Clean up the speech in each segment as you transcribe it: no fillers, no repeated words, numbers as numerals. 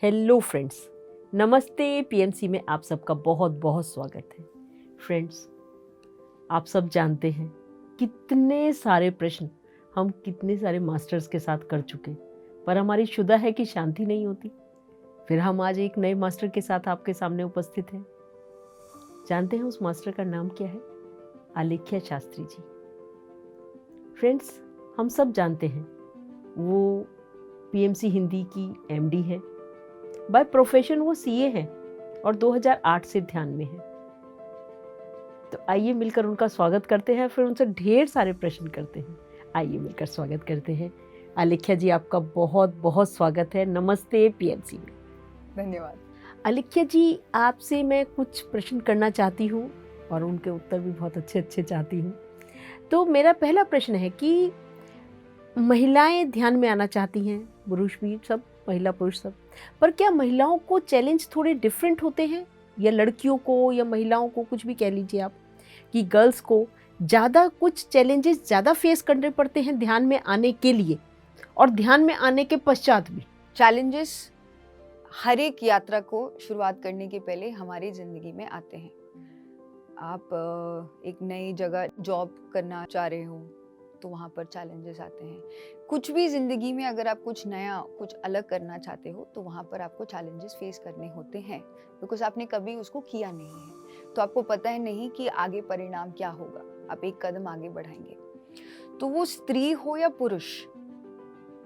Hello friends, नमस्ते। PMC में आप सबका बहुत बहुत स्वागत है। फ्रेंड्स, आप सब जानते हैं कितने सारे प्रश्न हम कितने सारे मास्टर्स के साथ कर चुके, पर हमारी शुदा है कि शांति नहीं होती। फिर हम आज एक नए मास्टर के साथ आपके सामने उपस्थित हैं। जानते हैं उस मास्टर का नाम क्या है? आलेख्या शास्त्री जी। फ्रेंड्स, हम सब जानते हैं वो पीएमसी हिंदी की एमडी हैं। बाय प्रोफेशन वो सीए हैं और 2008 से ध्यान में हैं। तो आइए मिलकर उनका स्वागत करते हैं, फिर उनसे ढेर सारे प्रश्न करते हैं। आइए मिलकर स्वागत करते हैं। आलेख्या जी, आपका बहुत बहुत स्वागत है। नमस्ते पीएमसी में। धन्यवाद। आलेख्या जी, आपसे मैं कुछ प्रश्न करना चाहती हूँ और उनके उत्तर भी बहुत अच्छे अच्छे चाहती हूँ। तो मेरा पहला प्रश्न है कि महिलाएं ध्यान में आना चाहती हैं, पुरुष भी, सब महिला पुरुष सब, पर क्या महिलाओं को चैलेंज थोड़े डिफरेंट होते हैं, या लड़कियों को या महिलाओं को, कुछ भी कह लीजिए आप, कि गर्ल्स को ज़्यादा कुछ चैलेंजेस ज़्यादा फेस करने पड़ते हैं ध्यान में आने के लिए और ध्यान में आने के पश्चात भी? चैलेंजेस हर एक यात्रा को शुरुआत करने के पहले हमारी ज़िंदगी में आते हैं। आप एक नई जगह जॉब करना चाह रहे हो तो वहाँ पर चैलेंजेस आते हैं। कुछ भी ज़िंदगी में अगर आप कुछ नया, कुछ अलग करना चाहते हो तो वहाँ पर आपको चैलेंजेस फेस करने होते हैं, बिकॉज आपने कभी उसको किया नहीं है, तो आपको पता है नहीं कि आगे परिणाम क्या होगा। आप एक कदम आगे बढ़ाएंगे। तो वो स्त्री हो या पुरुष,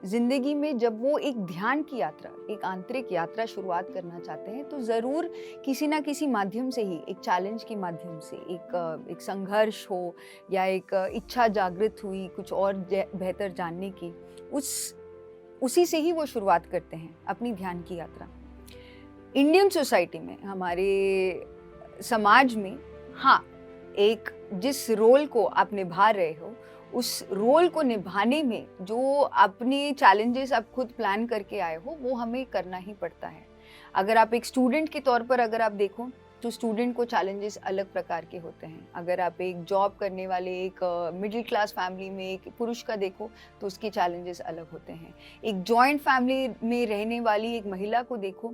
जिंदगी में जब वो एक ध्यान की यात्रा, एक आंतरिक यात्रा शुरुआत करना चाहते हैं तो ज़रूर किसी ना किसी माध्यम से ही, एक चैलेंज के माध्यम से, एक संघर्ष हो या एक इच्छा जागृत हुई कुछ और बेहतर जानने की, उसी से ही वो शुरुआत करते हैं अपनी ध्यान की यात्रा। इंडियन सोसाइटी में, हमारे समाज में, हाँ, एक जिस रोल को आप निभा रहे हो उस रोल को निभाने में जो अपने चैलेंजेस आप खुद प्लान करके आए हो वो हमें करना ही पड़ता है। अगर आप एक स्टूडेंट के तौर पर अगर आप देखो तो स्टूडेंट को चैलेंजेस अलग प्रकार के होते हैं। अगर आप एक जॉब करने वाले एक मिडिल क्लास फैमिली में एक पुरुष का देखो तो उसके चैलेंजेस अलग होते हैं। एक जॉइंट फैमिली में रहने वाली एक महिला को देखो,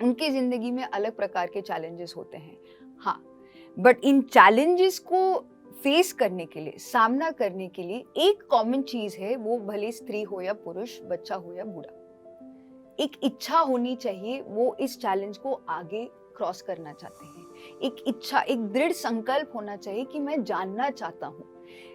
उनकी ज़िंदगी में अलग प्रकार के चैलेंजेस होते हैं। हाँ, बट इन चैलेंजेस को फेस करने के लिए, सामना करने के लिए एक कॉमन चीज है, वो भले स्त्री हो या पुरुष, बच्चा हो या बूढ़ा, एक इच्छा होनी चाहिए। वो इस चैलेंज को आगे क्रॉस करना चाहते हैं। एक इच्छा, एक दृढ़ संकल्प होना चाहिए कि मैं जानना चाहता हूँ।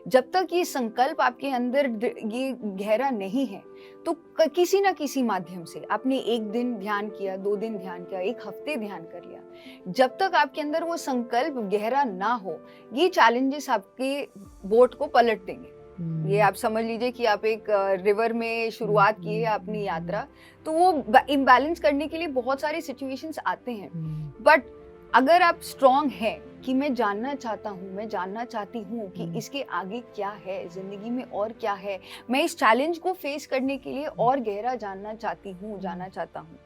जब तक ये संकल्प आपके अंदर ये गहरा नहीं है तो किसी ना किसी माध्यम से आपने एक दिन ध्यान किया, 2 दिन ध्यान किया, एक हफ्ते ध्यान कर लिया, जब तक आपके अंदर वो संकल्प गहरा ना हो, ये चैलेंजेस आपके बोट को पलट देंगे। ये आप समझ लीजिए कि आप एक रिवर में शुरुआत की है अपनी यात्रा, तो वो इम्बैलेंस करने के लिए बहुत सारे सिचुएशंस आते हैं। बट अगर आप स्ट्रॉन्ग हैं कि मैं जानना चाहता हूँ, मैं जानना चाहती हूँ कि इसके आगे क्या है, जिंदगी में और क्या है, मैं इस चैलेंज को फेस करने के लिए और गहरा जानना चाहता हूँ,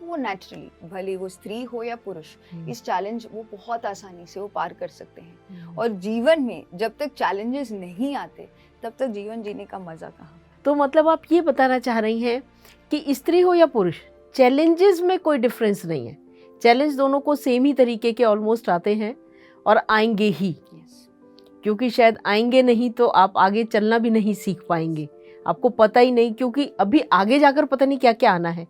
तो वो नेचुरली, भले वो स्त्री हो या पुरुष, इस चैलेंज वो बहुत आसानी से वो पार कर सकते हैं। और जीवन में जब तक चैलेंजेस नहीं आते तब तक जीवन जीने का मजा कहाँ। तो मतलब आप ये बताना चाह रही हैं कि स्त्री हो या पुरुष, चैलेंजेस में कोई डिफरेंस नहीं है। चैलेंज दोनों को सेम ही तरीके के ऑलमोस्ट आते हैं और आएंगे ही। क्योंकि शायद आएंगे नहीं तो आप आगे चलना भी नहीं सीख पाएंगे, आपको पता ही नहीं, क्योंकि अभी आगे जाकर पता नहीं क्या क्या आना है,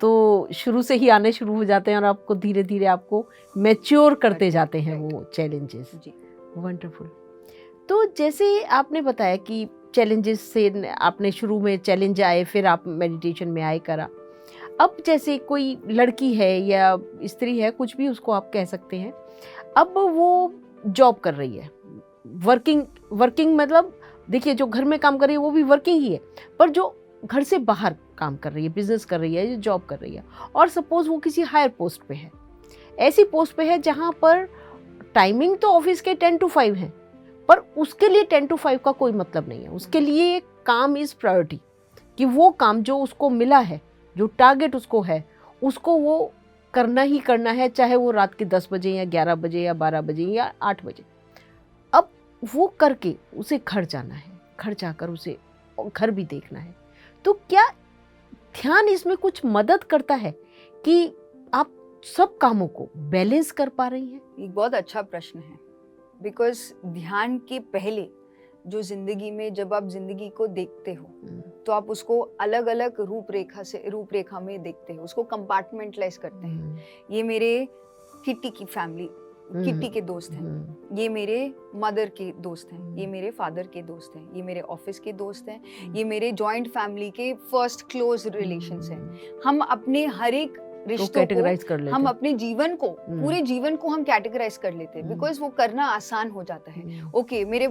तो शुरू से ही आने शुरू हो जाते हैं और आपको धीरे धीरे आपको मैच्योर करते जाते हैं वो चैलेंजेस। वंडरफुल। तो जैसे आपने बताया कि चैलेंजेस से आपने शुरू में चैलेंज आए, फिर आप मेडिटेशन में आए करा। अब जैसे कोई लड़की है या स्त्री है, कुछ भी उसको आप कह सकते हैं, अब वो जॉब कर रही है, वर्किंग मतलब देखिए, जो घर में काम कर रही है वो भी वर्किंग ही है, पर जो घर से बाहर काम कर रही है, बिजनेस कर रही है, जॉब कर रही है, और सपोज वो किसी हायर पोस्ट पे है, ऐसी पोस्ट पे है जहाँ पर टाइमिंग तो ऑफिस के 10 to 5 है, पर उसके लिए 10 to 5 का कोई मतलब नहीं है। उसके लिए काम इज़ प्रायोरिटी, कि वो काम जो उसको मिला है, जो टारगेट उसको है, उसको वो करना ही करना है, चाहे वो रात के 10 बजे या 11 बजे या 12 बजे या 8 बजे। अब वो करके उसे घर जाना है, घर जाकर उसे घर भी देखना है। तो क्या ध्यान इसमें कुछ मदद करता है कि आप सब कामों को बैलेंस कर पा रही हैं? एक बहुत अच्छा प्रश्न है, बिकॉज ध्यान के पहले जो जिंदगी में जब आप जिंदगी को देखते हो तो आप उसको अलग अलग रूपरेखा में देखते हो, उसको कंपार्टमेंटलाइज करते हैं। ये मेरे किट्टी की फैमिली, किट्टी के दोस्त हैं, ये मेरे मदर के दोस्त हैं, ये मेरे फादर के दोस्त हैं, ये मेरे ऑफिस के दोस्त हैं, ये मेरे जॉइंट फैमिली के फर्स्ट क्लोज रिलेशंस हैं। हम अपने हर एक रिश्तों कैटेगराइज कर को, लेते हम हैं। अपने जीवन को, पूरे जीवन को हम कैटेगराइज कर लेते हैं, बिकॉज वो करना आसान हो जाता है। ओके, मेरे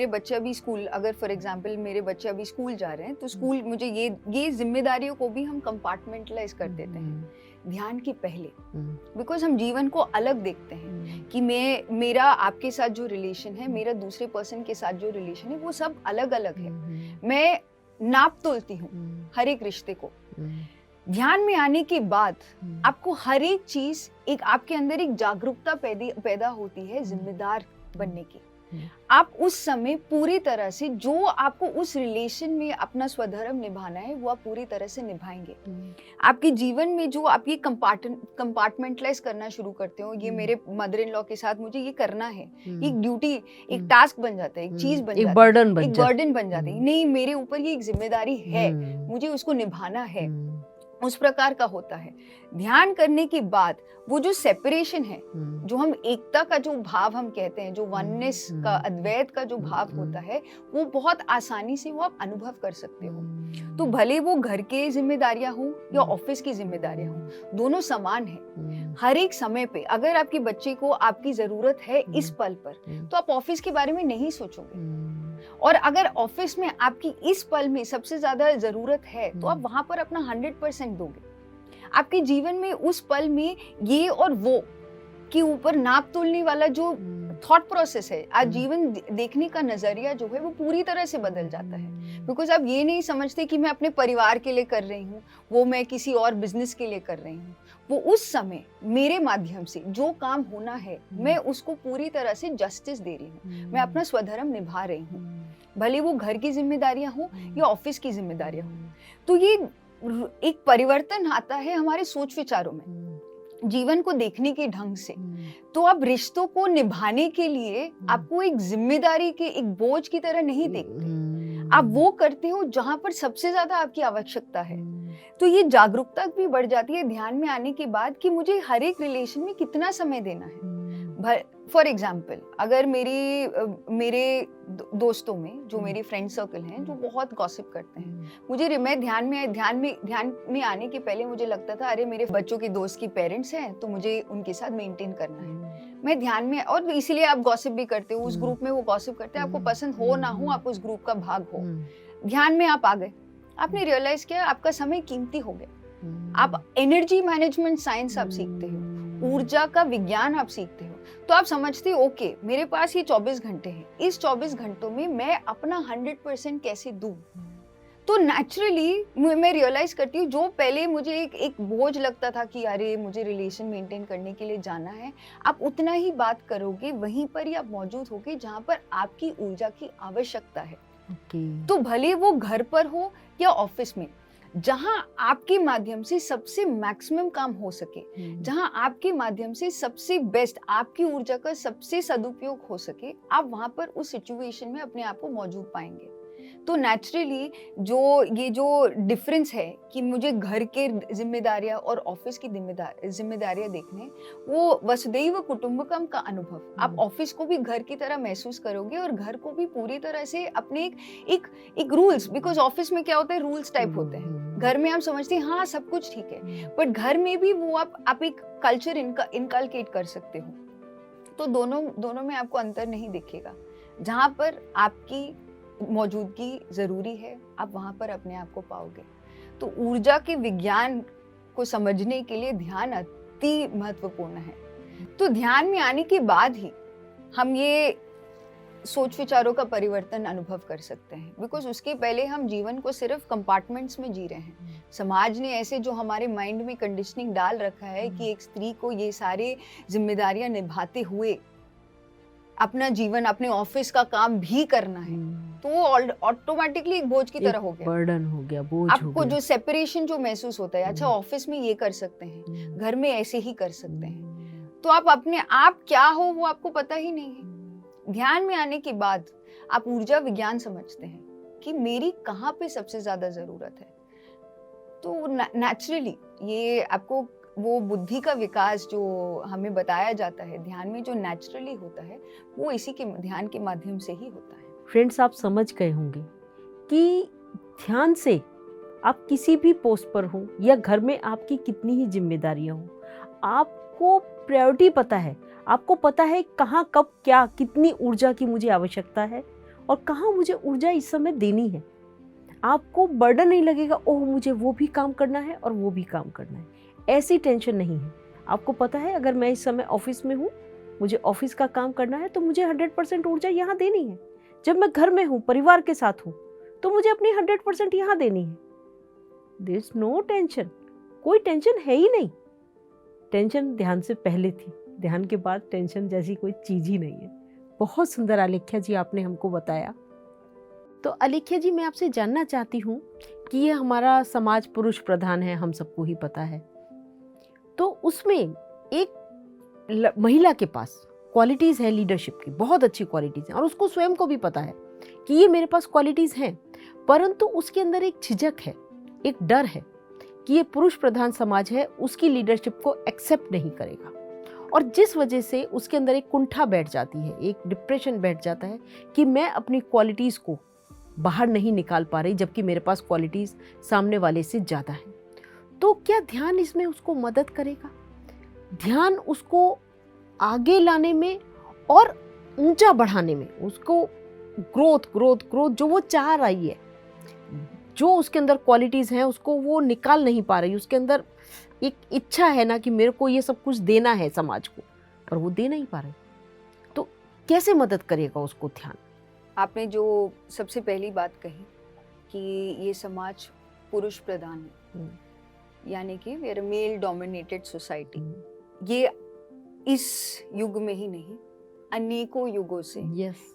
बच्चे अभी स्कूल, अगर फॉर एग्जांपल मेरे बच्चे अभी स्कूल जा रहे हैं तो स्कूल मुझे ये जिम्मेदारियों को भी हम कंपार्टमेंटलाइज कर देते हैं ध्यान के पहले, बिकॉज हम जीवन को अलग देखते हैं कि मेरा आपके साथ जो रिलेशन है, मेरा दूसरे पर्सन के साथ जो रिलेशन है, वो सब अलग अलग है। मैं नाप तोलती हूँ हर एक रिश्ते को। ध्यान में आने के बाद आपको हर एक चीज, एक आपके अंदर एक जागरूकता पैदा होती है जिम्मेदार बनने की। आप उस समय पूरी तरह से जो आपको उस रिलेशन में अपना स्वधर्म निभाना है वो आप पूरी तरह से निभाएंगे। आपके जीवन में जो आप ये कंपार्टमेंटलाइज करना शुरू करते हो, ये मेरे मदर इन लॉ के साथ मुझे ये करना है, एक ड्यूटी, एक टास्क बन जाता है, एक चीज बन जाती है, एक बर्डन बन जाती है। नहीं, मेरे ऊपर ये एक जिम्मेदारी है, मुझे उसको निभाना है, उस प्रकार का होता है। ध्यान करने के बाद वो जो सेपरेशन है, जो हम एकता का जो भाव हम कहते हैं, जो वननेस का, अद्वैत का जो भाव होता है, वो बहुत आसानी से वो आप अनुभव कर सकते हो। तो भले वो घर के जिम्मेदारियां हो या ऑफिस की जिम्मेदारियां हो, दोनों समान है। हर एक समय पे अगर आपके बच्चे को आपकी जरूरत है इस पल पर, तो आप ऑफिस के बारे में नहीं सोचोगे। और अगर ऑफिस में आपकी इस पल में सबसे ज्यादा जरूरत है तो आप वहां पर अपना 100% दोगे। आपके जीवन में उस पल में ये और वो के ऊपर नाप तोलने वाला जो थॉट प्रोसेस है, आज जीवन देखने का नजरिया जो है वो पूरी तरह से बदल जाता है। बिकॉज आप ये नहीं समझते कि मैं अपने परिवार के लिए कर रही हूँ, वो मैं किसी और बिजनेस के लिए कर रही हूँ। वो उस समय मेरे माध्यम से जो काम होना है मैं उसको पूरी तरह से जस्टिस दे रही हूँ, मैं अपना स्वधर्म निभा रही हूँ, भले वो घर की जिम्मेदारियां हो या ऑफिस की जिम्मेदारियां हो। तो ये एक परिवर्तन आता है हमारे सोच विचारों में, जीवन को देखने के ढंग से। तो आप रिश्तों को निभाने के लिए आपको एक जिम्मेदारी के, एक बोझ की तरह नहीं देखते। आप वो करते हो जहां पर सबसे ज्यादा आपकी आवश्यकता है। तो ये जागरूकता भी बढ़ जाती है ध्यान में आने के बाद कि मुझे हर एक रिलेशन में कितना समय देना है। फॉर एग्जाम्पल, अगर मेरे दोस्तों में जो मेरे फ्रेंड सर्कल हैं जो बहुत गॉसिप करते हैं, मैं ध्यान में आने के पहले मुझे लगता था अरे मेरे बच्चों के दोस्त की पेरेंट्स हैं तो मुझे उनके साथ मेंटेन करना है। मैं ध्यान में, और इसीलिए आप गॉसिप भी करते हो, उस ग्रुप में वो गॉसिप करते हैं, आपको पसंद हो ना हो आप उस ग्रुप का भाग हो। ध्यान में आप आ गए, आपने रियलाइज किया आपका समय कीमती हो गया। आप एनर्जी मैनेजमेंट साइंस आप सीखते हो, ऊर्जा का विज्ञान आप सीखते हो। तो आप समझते हो ओके मेरे पास ये 24 घंटे हैं, इस 24 घंटों में मैं अपना 100% कैसे दूं। तो नेचुरली मैं रियलाइज करती हूँ जो पहले मुझे एक बोझ लगता था कि अरे मुझे रिलेशन मेंटेन करने के लिए जाना है, आप उतना ही बात करोगे, वहीं पर ही आप मौजूद होगे जहाँ पर आपकी ऊर्जा की आवश्यकता है। तो भले वो घर पर हो या ऑफिस में, जहां आपके माध्यम से सबसे मैक्सिमम काम हो सके, जहां आपके माध्यम से सबसे बेस्ट आपकी ऊर्जा का सबसे सदुपयोग हो सके, आप वहां पर उस सिचुएशन में अपने आप को मौजूद पाएंगे। तो नेचुरली जो डिफरेंस है कि मुझे घर के जिम्मेदारियां और ऑफिस की जिम्मेदारियां देखने, वो वसुदैव कुटुंबकम का अनुभव आप ऑफिस को भी घर की तरह महसूस करोगे और घर को भी पूरी तरह से अपने एक रूल्स, बिकॉज ऑफिस में क्या होता है रूल्स टाइप होते हैं, घर में हम समझते हैं हाँ सब कुछ ठीक है, बट घर में भी वो आप एक कल्चर इनकलकेट कर सकते हो। तो दोनों में आपको अंतर नहीं दिखेगा। जहां पर आपकी मौजूदगी जरूरी है आप वहां पर अपने आप को पाओगे। तो ऊर्जा के विज्ञान को समझने के लिए ध्यान अति महत्वपूर्ण है। तो ध्यान में आने के बाद ही हम ये सोच विचारों का परिवर्तन अनुभव कर सकते हैं, बिकॉज उसके पहले हम जीवन को सिर्फ कंपार्टमेंट्स में जी रहे हैं। समाज ने ऐसे जो हमारे माइंड में कंडीशनिंग डाल रखा है कि एक स्त्री को ये सारे जिम्मेदारियां निभाते हुए अपना जीवन, अपने ऑफिस का काम भी करना है, तो वो ऑटोमेटिकली एक बोझ की तरह हो गया, बर्डन हो गया, बोझ हो आपको गया। जो सेपरेशन जो महसूस होता है, अच्छा ऑफिस में ये कर सकते हैं, घर में ऐसे ही कर सकते हैं, तो आप अपने आप क्या हो वो आपको पता ही नहीं है। ध्यान में आने के बाद आप ऊर्जा विज्ञान समझते हैं कि मेरी कहाँ पे सबसे ज्यादा जरूरत है। तो नेचुरली ये आपको वो बुद्धि का विकास जो हमें बताया जाता है ध्यान में, जो नेचुरली होता है, वो इसी के ध्यान के माध्यम से ही होता है। फ्रेंड्स, आप समझ गए होंगे कि ध्यान से आप किसी भी पोस्ट पर हो या घर में आपकी कितनी ही जिम्मेदारियां हो, आपको प्रायोरिटी पता है, आपको पता है कहाँ कब क्या कितनी ऊर्जा की मुझे आवश्यकता है और कहाँ मुझे ऊर्जा इस समय देनी है। आपको बर्डन नहीं लगेगा, ओह मुझे वो भी काम करना है और वो भी काम करना है, ऐसी टेंशन नहीं है। आपको पता है अगर मैं इस समय ऑफिस में हूँ, मुझे ऑफिस का काम करना है, तो मुझे 100% ऊर्जा यहाँ देनी है। जब मैं घर में हूँ, परिवार के साथ हूँ, तो मुझे अपनी 100% यहाँ देनी है। देयर इज नो टेंशन, कोई टेंशन है ही नहीं। टेंशन ध्यान से पहले थी, ध्यान के बाद टेंशन जैसी कोई चीज ही नहीं है। बहुत सुंदर आलेख्या जी आपने हमको बताया। तो आलेख्या जी, मैं आपसे जानना चाहती हूँ कि ये हमारा समाज पुरुष प्रधान है, हम सबको ही पता है, तो उसमें एक महिला के पास क्वालिटीज़ है लीडरशिप की, बहुत अच्छी क्वालिटीज़ हैं, और उसको स्वयं को भी पता है कि ये मेरे पास क्वालिटीज़ हैं, परंतु उसके अंदर एक झिझक है, एक डर है कि ये पुरुष प्रधान समाज है, उसकी लीडरशिप को एक्सेप्ट नहीं करेगा, और जिस वजह से उसके अंदर एक कुंठा बैठ जाती है, एक डिप्रेशन बैठ जाता है कि मैं अपनी क्वालिटीज़ को बाहर नहीं निकाल पा रही, जबकि मेरे पास क्वालिटीज़ सामने वाले से ज़्यादा है। तो क्या ध्यान इसमें उसको मदद करेगा? ध्यान उसको आगे लाने में और ऊंचा बढ़ाने में, उसको ग्रोथ जो वो चाह रही है, जो उसके अंदर क्वालिटीज़ हैं उसको वो निकाल नहीं पा रही, उसके अंदर एक इच्छा है ना कि मेरे को ये सब कुछ देना है समाज को, पर वो दे नहीं पा रही, तो कैसे मदद करेगा उसको ध्यान? आपने जो सबसे पहली बात कही कि ये समाज पुरुष प्रधान है, यानी कि we are male dominated society, ये इस युग में ही नहीं, अनेकों युगों से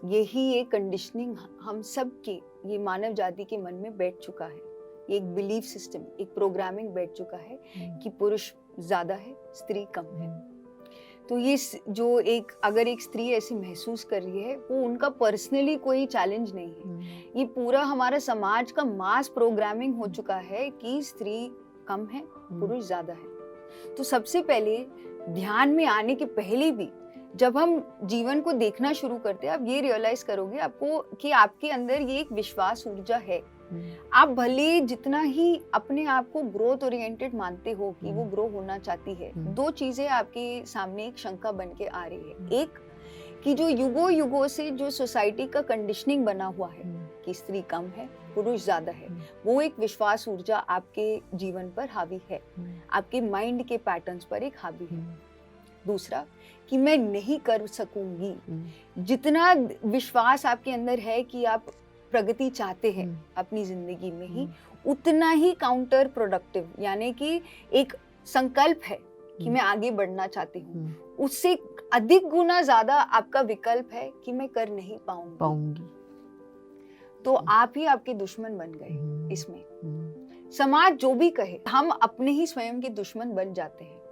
यही एक कंडीशनिंग हम सब के, ये मानव जाति के मन में बैठ चुका है। ये एक बिलीफ सिस्टम, एक प्रोग्रामिंग बैठ चुका है कि पुरुष ज्यादा है, स्त्री कम है। तो ये जो एक अगर एक स्त्री ऐसी महसूस कर रही है, वो उनका पर्सनली कोई चैलेंज नहीं है, ये पूरा हमारा समाज का मास प्रोग्रामिंग हो चुका है कि स्त्री कम है, पुरुष ज्यादा है। तो सबसे पहले ध्यान में आने के पहले भी जब हम जीवन को देखना शुरू करते हैं, आप ये रियलाइज करोगे आपको कि आपके अंदर ये एक विश्वास ऊर्जा है। आप भले जितना ही अपने आप को ग्रोथ ओरिएंटेड मानते हो कि वो ग्रो होना चाहती है, दो चीजें आपके सामने एक शंका बन के आ रही है। एक कि जो युगों से जो सोसाइटी का कंडीशनिंग बना हुआ है कि स्त्री कम है, पुरुष ज्यादा है, वो एक विश्वास ऊर्जा आपके जीवन पर हावी है, आपके माइंड के पैटर्न्स पर एक हावी है। दूसरा कि मैं नहीं कर सकूंगी, जितना विश्वास आपके अंदर है कि आप प्रगति चाहते हैं अपनी जिंदगी में ही, उतना ही काउंटर प्रोडक्टिव, यानी कि एक संकल्प है कि मैं आगे बढ़ना चाहती हूँ, उससे अधिक गुना ज्यादा आपका विकल्प है कि मैं कर नहीं पाऊंगी। तो आप ही आपके दुश्मन बन गए। इसमें समाज जो भी कहे, हम अपने ही स्वयं के दुश्मन बन जाते हैं।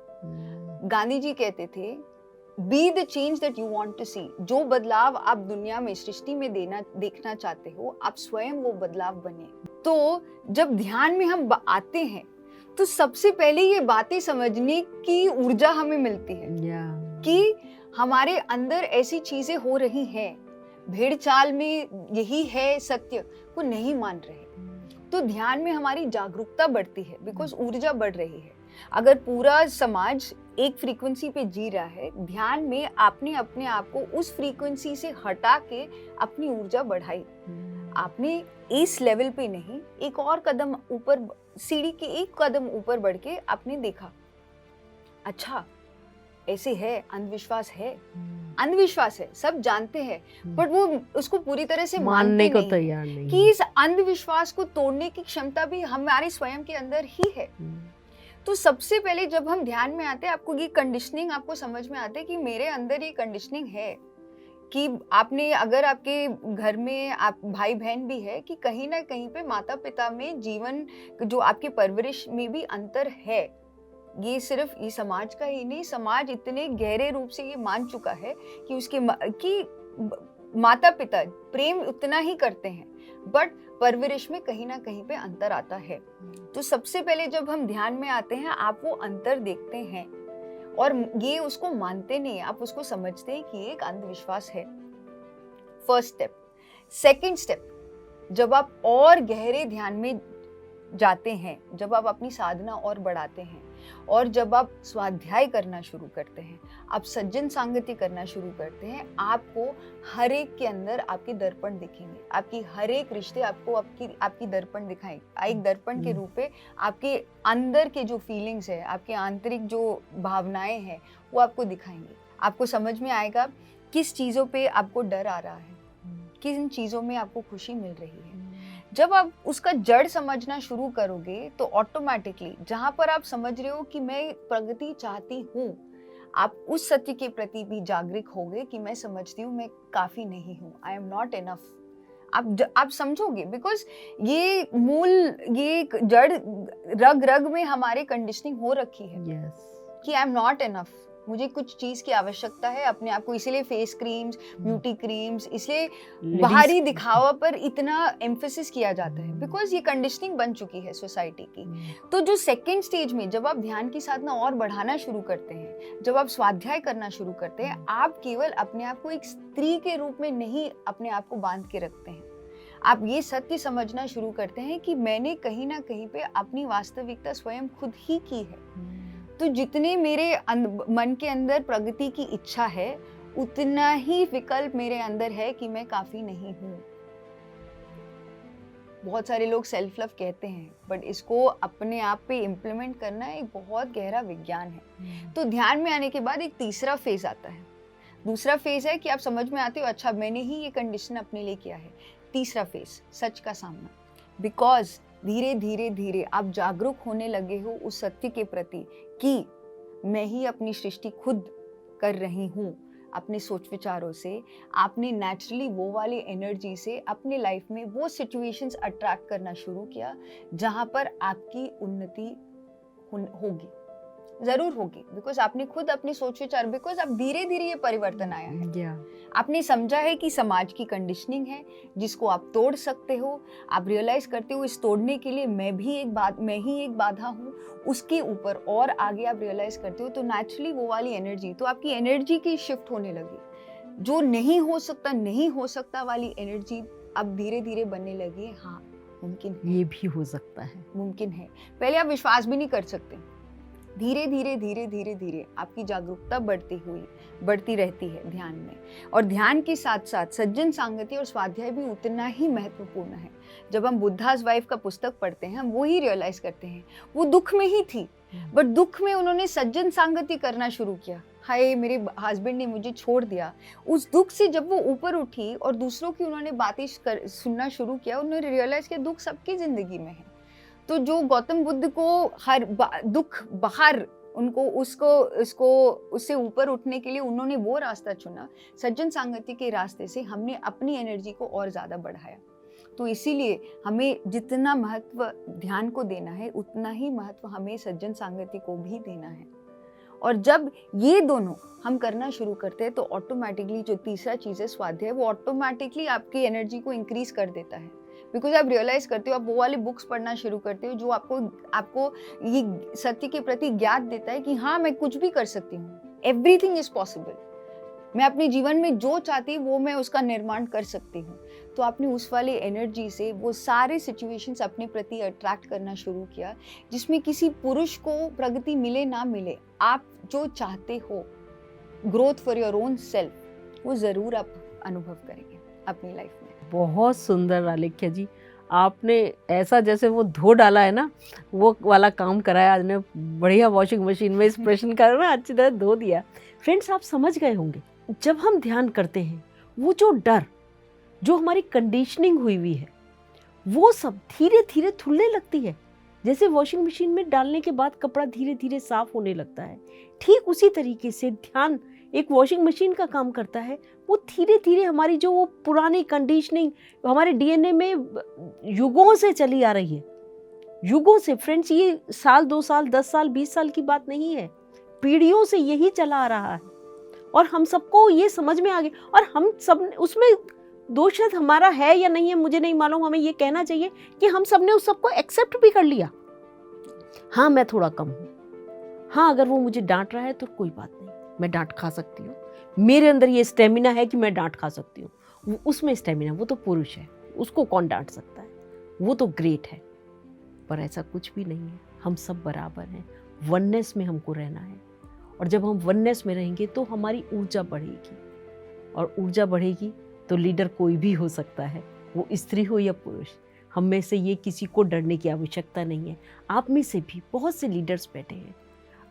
गांधी जी कहते थे, be the change that you want to see, जो बदलाव आप दुनिया में, सृष्टि में देखना चाहते हो, आप स्वयं वो बदलाव बने। तो जब ध्यान में हम आते हैं तो सबसे पहले ये बातें समझने की ऊर्जा हमें मिलती है कि हमारे अंदर ऐसी चीजें हो रही हैं, भेड़ चाल में यही है सत्य को नहीं मान रहे। तो ध्यान में हमारी जागरूकता बढ़ती है, बिकॉज ऊर्जा बढ़ रही है। अगर पूरा समाज एक फ्रीक्वेंसी पे जी रहा है, ध्यान में आपने अपने आप को उस फ्रीक्वेंसी से हटा के अपनी ऊर्जा बढ़ाई। आपने इस लेवल पे नहीं, एक और कदम ऊपर, सीढ़ी के एक कदम ऊपर बढ़ के आपने देखा, अच्छा ऐसे है, अंधविश्वास है, सब जानते हैं, बट वो उसको पूरी तरह से मानने को तैयार नहीं कि इस अंधविश्वास को तोड़ने की क्षमता भी हमारे स्वयं के अंदर ही है। तो सबसे पहले जब हम ध्यान में आते हैं, आपको ये कंडीशनिंग आपको समझ में आते है कि मेरे अंदर ये कंडीशनिंग है कि आपने अगर आपके घर में आप भाई बहन भी है कि कहीं ना कहीं पे माता पिता में जीवन जो आपकी परवरिश में भी अंतर है। ये सिर्फ ये समाज का ही नहीं, समाज इतने गहरे रूप से ये मान चुका है कि माता पिता प्रेम उतना ही करते हैं, बट परवरिश में कहीं ना कहीं पे अंतर आता है। तो सबसे पहले जब हम ध्यान में आते हैं, आप वो अंतर देखते हैं और ये उसको मानते नहीं, आप उसको समझते हैं कि ये एक अंधविश्वास है। First step. सेकंड स्टेप, जब आप और गहरे ध्यान में जाते हैं, जब आप अपनी साधना और बढ़ाते हैं और जब आप स्वाध्याय करना शुरू करते हैं, आप सज्जन सांगति करना शुरू करते हैं, आपको हर एक के अंदर आपके दर्पण दिखेंगे। आपकी हर एक रिश्ते आपको आपकी दर्पण दिखाएंगे। एक दर्पण के रूप में आपके अंदर के जो फीलिंग्स है, आपके आंतरिक जो भावनाएं हैं, वो आपको दिखाएंगे। आपको समझ में आएगा किस चीज़ों पे आपको डर आ रहा है, किन चीज़ों में आपको खुशी मिल रही है। जब आप उसका जड़ समझना शुरू करोगे तो ऑटोमेटिकली जहां पर आप समझ रहे हो कि मैं प्रगति चाहती हूँ, आप उस सत्य के प्रति भी जागरूक होगे कि मैं समझती हूँ मैं काफी नहीं हूँ, आई एम नॉट इनफ। आप समझोगे, बिकॉज ये जड़ रग रग में हमारे कंडीशनिंग हो रखी है कि आई एम नॉट इनफ, मुझे कुछ चीज की आवश्यकता है अपने आप को। इसीलिए फेस क्रीम्स, ब्यूटी क्रीम्स, इसलिए बाहरी दिखावा पर इतना एम्फेसिस किया जाता है, बिकॉज ये कंडीशनिंग बन चुकी है सोसाइटी की। तो जो सेकंड स्टेज में जब आप ध्यान की साधना और बढ़ाना शुरू करते हैं, जब आप स्वाध्याय करना शुरू करते हैं, आप केवल अपने आप को एक स्त्री के रूप में नहीं अपने आप को बांध के रखते हैं। आप ये सत्य समझना शुरू करते हैं कि मैंने कहीं ना कहीं पे अपनी वास्तविकता स्वयं खुद ही की है। तो जितने मेरे मन के अंदर प्रगति की इच्छा है, उतना ही विकल्प मेरे अंदर है कि मैं काफी नहीं हूँ। बहुत सारे लोग सेल्फ लव कहते हैं, बट इसको अपने आप पे इम्प्लीमेंट करना एक बहुत गहरा विज्ञान है। तो ध्यान में आने के बाद एक तीसरा फेज आता है। दूसरा फेज है कि आप समझ में आते हो, अच्छा मैंने ही ये कंडीशन अपने लिए किया है। तीसरा फेज, सच का सामना। बिकॉज धीरे धीरे धीरे आप जागरूक होने लगे हो उस सत्य के प्रति कि मैं ही अपनी सृष्टि खुद कर रही हूँ। अपने सोच विचारों से आपने नेचुरली वो वाली एनर्जी से अपने लाइफ में वो सिचुएशंस अट्रैक्ट करना शुरू किया जहाँ पर आपकी उन्नति होगी, जरूर होगी। बिकॉज आपने खुद अपनी सोच विचार, बिकॉज अब धीरे धीरे ये परिवर्तन आया है। आपने समझा है कि समाज की कंडीशनिंग है जिसको आप तोड़ सकते हो। आप रियलाइज करते हो इस तोड़ने के लिए मैं ही एक बाधा हूँ। उसके ऊपर और आगे आप रियलाइज करते हो तो नेचुरली वो वाली एनर्जी, तो आपकी एनर्जी की शिफ्ट होने लगी। जो नहीं हो सकता वाली एनर्जी अब धीरे धीरे बनने लगी। हाँ, मुमकिन है, ये भी हो सकता है, मुमकिन है। पहले आप विश्वास भी नहीं कर सकते। धीरे धीरे धीरे धीरे धीरे आपकी जागरूकता बढ़ती रहती है ध्यान में। और ध्यान के साथ साथ सज्जन सांगति और स्वाध्याय भी उतना ही महत्वपूर्ण है। जब हम बुद्धा's वाइफ का पुस्तक पढ़ते हैं, हम वो ही रियलाइज करते हैं वो दुख में ही थी, बट दुख में उन्होंने सज्जन सांगति करना शुरू किया। हाय, मेरे हस्बैंड ने मुझे छोड़ दिया। उस दुख से जब वो ऊपर उठी और दूसरों की उन्होंने बातें सुनना शुरू किया, उन्होंने रियलाइज किया दुख सबकी जिंदगी में है। तो जो गौतम बुद्ध को हर दुख बाहर उनको उससे ऊपर उठने के लिए उन्होंने वो रास्ता चुना, सज्जन सांगति के रास्ते से हमने अपनी एनर्जी को और ज़्यादा बढ़ाया। तो इसीलिए हमें जितना महत्व ध्यान को देना है, उतना ही महत्व हमें सज्जन सांगति को भी देना है। और जब ये दोनों हम करना शुरू करते हैं तो ऑटोमेटिकली जो तीसरा चीज़ है स्वाध्याय, वो ऑटोमेटिकली आपकी एनर्जी को इंक्रीज कर देता है। बिकॉज आप रियलाइज करते हो, आप वो वाली बुक्स पढ़ना शुरू करते हो जो आपको ये सत्य के प्रति ज्ञात देता है कि हाँ, मैं कुछ भी कर सकती हूँ, एवरीथिंग इज पॉसिबल। मैं अपने जीवन में जो चाहती वो मैं उसका निर्माण कर सकती हूँ। तो आपने उस वाली एनर्जी से वो सारे सिचुएशंस अपने प्रति अट्रैक्ट करना शुरू किया, जिसमें किसी पुरुष को प्रगति मिले ना मिले, आप जो चाहते हो, growth for your own self, वो ज़रूर आप अनुभव करेंगे अपनी लाइफ में। बहुत सुंदर आलेख्या जी, आपने ऐसा जैसे वो धो डाला है ना, वो वाला काम कराया आज ने। बढ़िया वॉशिंग मशीन में इस प्रश्न का ना अच्छी तरह धो दिया। फ्रेंड्स, आप समझ गए होंगे, जब हम ध्यान करते हैं वो जो डर, जो हमारी कंडीशनिंग हुई है, वो सब धीरे धीरे धुलने लगती है। जैसे वॉशिंग मशीन में डालने के बाद कपड़ा धीरे धीरे साफ होने लगता है, ठीक उसी तरीके से ध्यान एक वॉशिंग मशीन का काम करता है। वो धीरे धीरे हमारी जो वो पुरानी कंडीशनिंग हमारे डीएनए में युगों से चली आ रही है, युगों से। फ्रेंड्स, ये साल 2 साल 10 साल 20 साल की बात नहीं है, पीढ़ियों से यही चला आ रहा है और हम सबको ये समझ में आ गया। और हम सब उसमें दोष हमारा है या नहीं है मुझे नहीं मालूम, हमें ये कहना चाहिए कि हम सब ने उस सबको एक्सेप्ट भी कर लिया। हाँ, मैं थोड़ा कम हूँ, हाँ अगर वो मुझे डांट रहा है तो कोई बात नहीं, मैं डांट खा सकती हूँ, मेरे अंदर ये स्टेमिना है कि मैं डांट खा सकती हूँ। उसमें स्टेमिना, वो तो पुरुष है, उसको कौन डांट सकता है, वो तो ग्रेट है। पर ऐसा कुछ भी नहीं है, हम सब बराबर हैं, वननेस में हमको रहना है। और जब हम वननेस में रहेंगे तो हमारी ऊर्जा बढ़ेगी, और ऊर्जा बढ़ेगी तो लीडर कोई भी हो सकता है, वो स्त्री हो या पुरुष। हम में से ये किसी को डरने की आवश्यकता नहीं है। आप में से भी बहुत से लीडर्स बैठे हैं,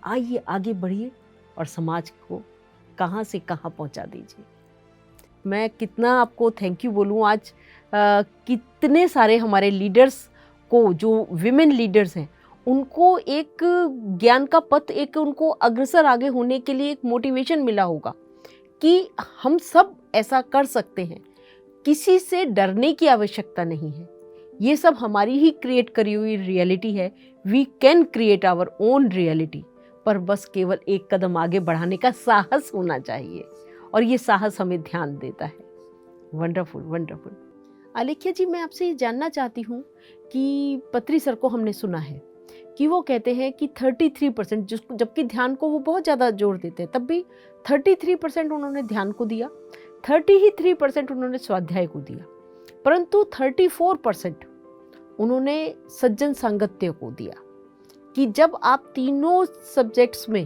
आइए आगे बढ़िए और समाज को कहाँ से कहाँ पहुँचा दीजिए। मैं कितना आपको थैंक यू बोलूँ आज, कितने सारे हमारे लीडर्स को, जो विमेन लीडर्स हैं, उनको एक ज्ञान का पथ, एक उनको अग्रसर आगे होने के लिए एक मोटिवेशन मिला होगा कि हम सब ऐसा कर सकते हैं, किसी से डरने की आवश्यकता नहीं है। ये सब हमारी ही क्रिएट करी हुई रियलिटी है। We can create our own reality, पर बस केवल एक कदम आगे बढ़ाने का साहस होना चाहिए, और ये साहस हमें ध्यान देता है। Wonderful wonderful. आलेख्या जी, मैं आपसे ये जानना चाहती हूँ कि पत्री सर को हमने सुना है कि वो कहते हैं कि 33%, जबकि ध्यान को वो बहुत ज़्यादा जोर देते हैं, तब भी 33% उन्होंने ध्यान को दिया, 33% उन्होंने स्वाध्याय को दिया, परंतु 34% उन्होंने सज्जन सांगत्य को दिया। कि जब आप तीनों सब्जेक्ट्स में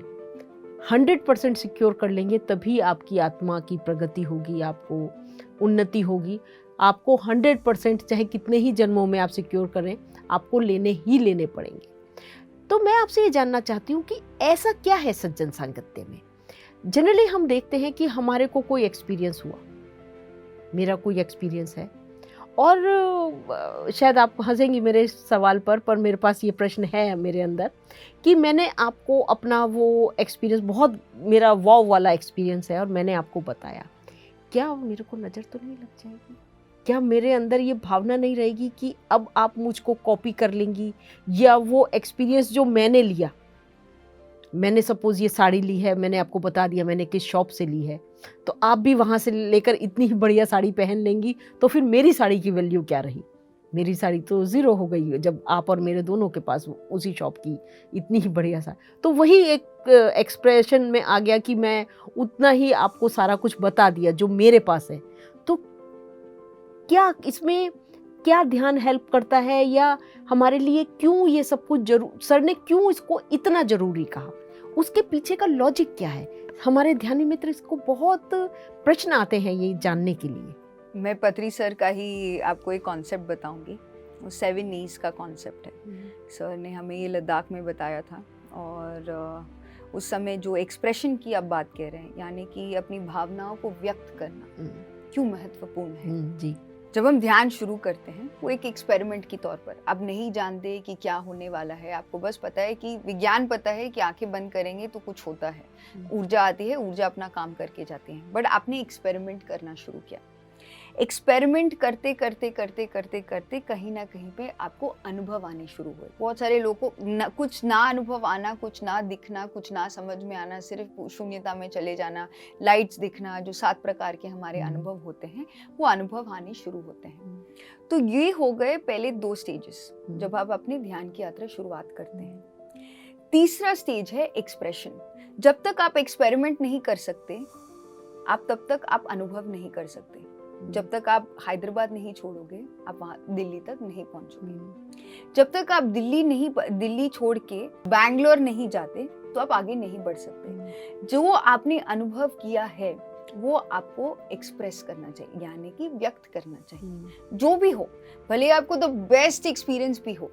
100% सिक्योर कर लेंगे तभी आपकी आत्मा की प्रगति होगी, आपको उन्नति होगी। आपको 100% चाहे कितने ही जन्मों में आप सिक्योर करें, आपको लेने ही लेने पड़ेंगे। तो मैं आपसे ये जानना चाहती हूँ कि ऐसा क्या है सज्जन सांगत्य में। जनरली हम देखते हैं कि हमारे को कोई एक्सपीरियंस हुआ, मेरा कोई एक्सपीरियंस है, और शायद आप हंसेंगी मेरे सवाल पर मेरे पास ये प्रश्न है मेरे अंदर कि मैंने आपको अपना वो एक्सपीरियंस, बहुत मेरा वाव वाला एक्सपीरियंस है, और मैंने आपको बताया, क्या मेरे को नज़र तो नहीं लग जाएगी? क्या मेरे अंदर ये भावना नहीं रहेगी कि अब आप मुझको कॉपी कर लेंगी, या वो एक्सपीरियंस जो मैंने लिया, मैंने सपोज ये साड़ी ली है, मैंने आपको बता दिया मैंने किस शॉप से ली है, तो आप भी वहाँ से लेकर इतनी ही बढ़िया साड़ी पहन लेंगी, तो फिर मेरी साड़ी की वैल्यू क्या रही? मेरी साड़ी तो ज़ीरो हो गई जब आप और मेरे दोनों के पास उसी शॉप की इतनी ही बढ़िया साड़ी। तो वही एक एक्सप्रेशन में आ गया कि मैं उतना ही आपको सारा कुछ बता दिया जो मेरे पास है। तो क्या इसमें क्या ध्यान हेल्प करता है, या हमारे लिए क्यों ये सब कुछ सर ने क्यों इसको इतना ज़रूरी कहा, उसके पीछे का लॉजिक क्या है? हमारे ध्यानी मित्र इसको बहुत प्रश्न आते हैं ये जानने के लिए। मैं पत्री सर का ही आपको एक कॉन्सेप्ट बताऊंगी, वो 7 नीज का कॉन्सेप्ट है। सर ने हमें ये लद्दाख में बताया था, और उस समय जो एक्सप्रेशन की आप बात कह रहे हैं, यानी कि अपनी भावनाओं को व्यक्त करना क्यों महत्वपूर्ण है। जी, जब हम ध्यान शुरू करते हैं वो एक एक्सपेरिमेंट के तौर पर, आप नहीं जानते कि क्या होने वाला है, आपको बस पता है कि विज्ञान पता है कि आंखें बंद करेंगे तो कुछ होता है, ऊर्जा आती है, ऊर्जा अपना काम करके जाती है। बट आपने एक्सपेरिमेंट करना शुरू किया, एक्सपेरिमेंट करते करते करते करते करते कहीं ना कहीं पे आपको अनुभव आने शुरू हुए। बहुत सारे लोगों को कुछ ना अनुभव आना, कुछ ना दिखना, कुछ ना समझ में आना, सिर्फ शून्यता में चले जाना, लाइट्स दिखना, जो 7 प्रकार के हमारे अनुभव होते हैं वो अनुभव आने शुरू होते हैं। तो ये हो गए पहले 2 स्टेजेस जब आप अपने ध्यान की यात्रा शुरुआत करते हैं। तीसरा स्टेज है एक्सप्रेशन। जब तक आप एक्सपेरिमेंट नहीं कर सकते, आप तब तक आप अनुभव नहीं कर सकते। जब तक आप हैदराबाद नहीं छोड़ोगे, आप वहाँ दिल्ली तक नहीं पहुंचोगे। जब तक आप दिल्ली छोड़ के बैंगलोर नहीं जाते, तो आप आगे नहीं बढ़ सकते। जो आपने अनुभव किया है वो आपको एक्सप्रेस करना चाहिए, यानी कि व्यक्त करना चाहिए। जो भी हो, भले आपको द बेस्ट एक्सपीरियंस भी हो,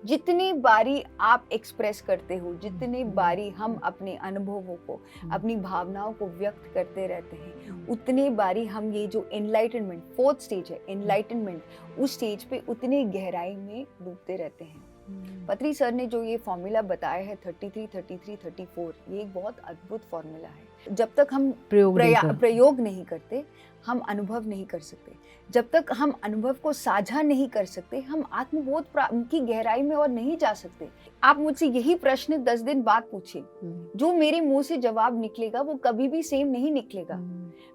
जितनी बारी आप एक्सप्रेस करते हो, जितनी बारी हम अपने अनुभवों को, अपनी भावनाओं को व्यक्त करते रहते हैं, उतनी बारी हम ये जो एनलाइटनमेंट, 4th स्टेज है एनलाइटनमेंट, उस स्टेज पे उतनी गहराई में डूबते रहते हैं। पत्री सर ने जो ये फॉर्मूला बताया है 33 33 34, ये एक बहुत अद्भुत फॉर्मूला है। जब तक हम प्रयोग नहीं करते हम अनुभव नहीं कर सकते। जब तक हम अनुभव को साझा नहीं कर सकते हम आत्मबोध की गहराई में और नहीं जा सकते। आप मुझसे यही प्रश्न 10 दिन बाद पूछिए, जो मेरे मुंह से जवाब निकलेगा वो कभी भी सेम नहीं निकलेगा।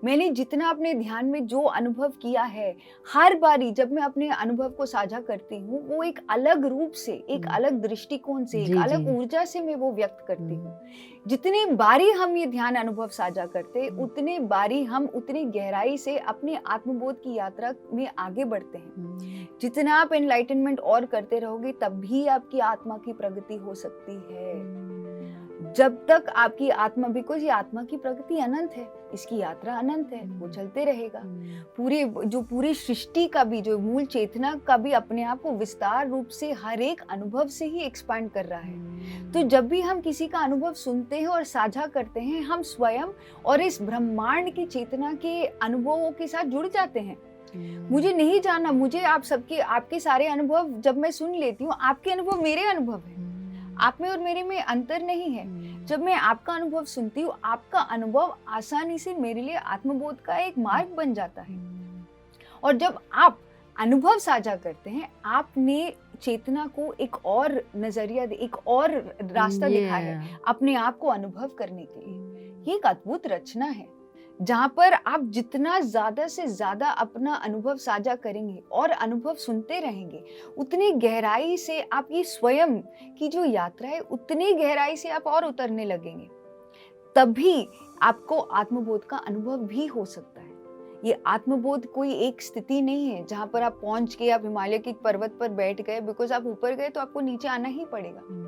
मैंने जितना अपने ध्यान में जो अनुभव किया है, हर बारी जब मैं अपने अनुभव को साझा करती हूँ वो एक अलग रूप से, एक अलग दृष्टिकोण से, एक अलग ऊर्जा से मैं वो व्यक्त करती हूँ। जितने बारी हम ये ध्यान अनुभव साझा करते उतने बारी हम उतनी गहराई से अपने आत्मबोध की यात्रा में आगे बढ़ते हैं। जितना आप एनलाइटनमेंट और करते रहोगे तब भी आपकी आत्मा की प्रगति हो सकती है। जब तक आपकी आत्मा, बिकॉज ये आत्मा की प्रगति अनंत है, इसकी यात्रा अनंत है, वो चलते रहेगा। पूरी सृष्टि का भी, जो मूल चेतना का भी अपने आप को विस्तार रूप से हर एक अनुभव से ही एक्सपैंड कर रहा है। तो जब भी हम किसी का अनुभव सुनते हैं और साझा करते हैं, हम स्वयं और इस ब्रह्मांड की चेतना के अनुभवों के साथ जुड़ जाते हैं। मुझे नहीं जानना, मुझे आपके सारे अनुभव जब मैं सुन लेती हूँ, आपके अनुभव मेरे अनुभव है, आप में और मेरे में अंतर नहीं है। जब मैं आपका अनुभव सुनती हूँ, आपका अनुभव आसानी से मेरे लिए आत्मबोध का एक मार्ग बन जाता है। और जब आप अनुभव साझा करते हैं, आपने चेतना को एक और नजरिया, एक और रास्ता दिखाया है अपने आप को अनुभव करने के लिए। ये एक अद्भुत रचना है जहाँ पर आप जितना ज्यादा से ज्यादा अपना अनुभव साझा करेंगे और अनुभव सुनते रहेंगे, उतनी गहराई से आप ये स्वयं की जो यात्रा है उतनी गहराई से आप और उतरने लगेंगे। तभी आपको आत्मबोध का अनुभव भी हो सकता है। ये आत्मबोध कोई एक स्थिति नहीं है जहाँ पर आप पहुंच के आप हिमालय के पर्वत पर बैठ गए, बिकॉज आप ऊपर गए तो आपको नीचे आना ही पड़ेगा।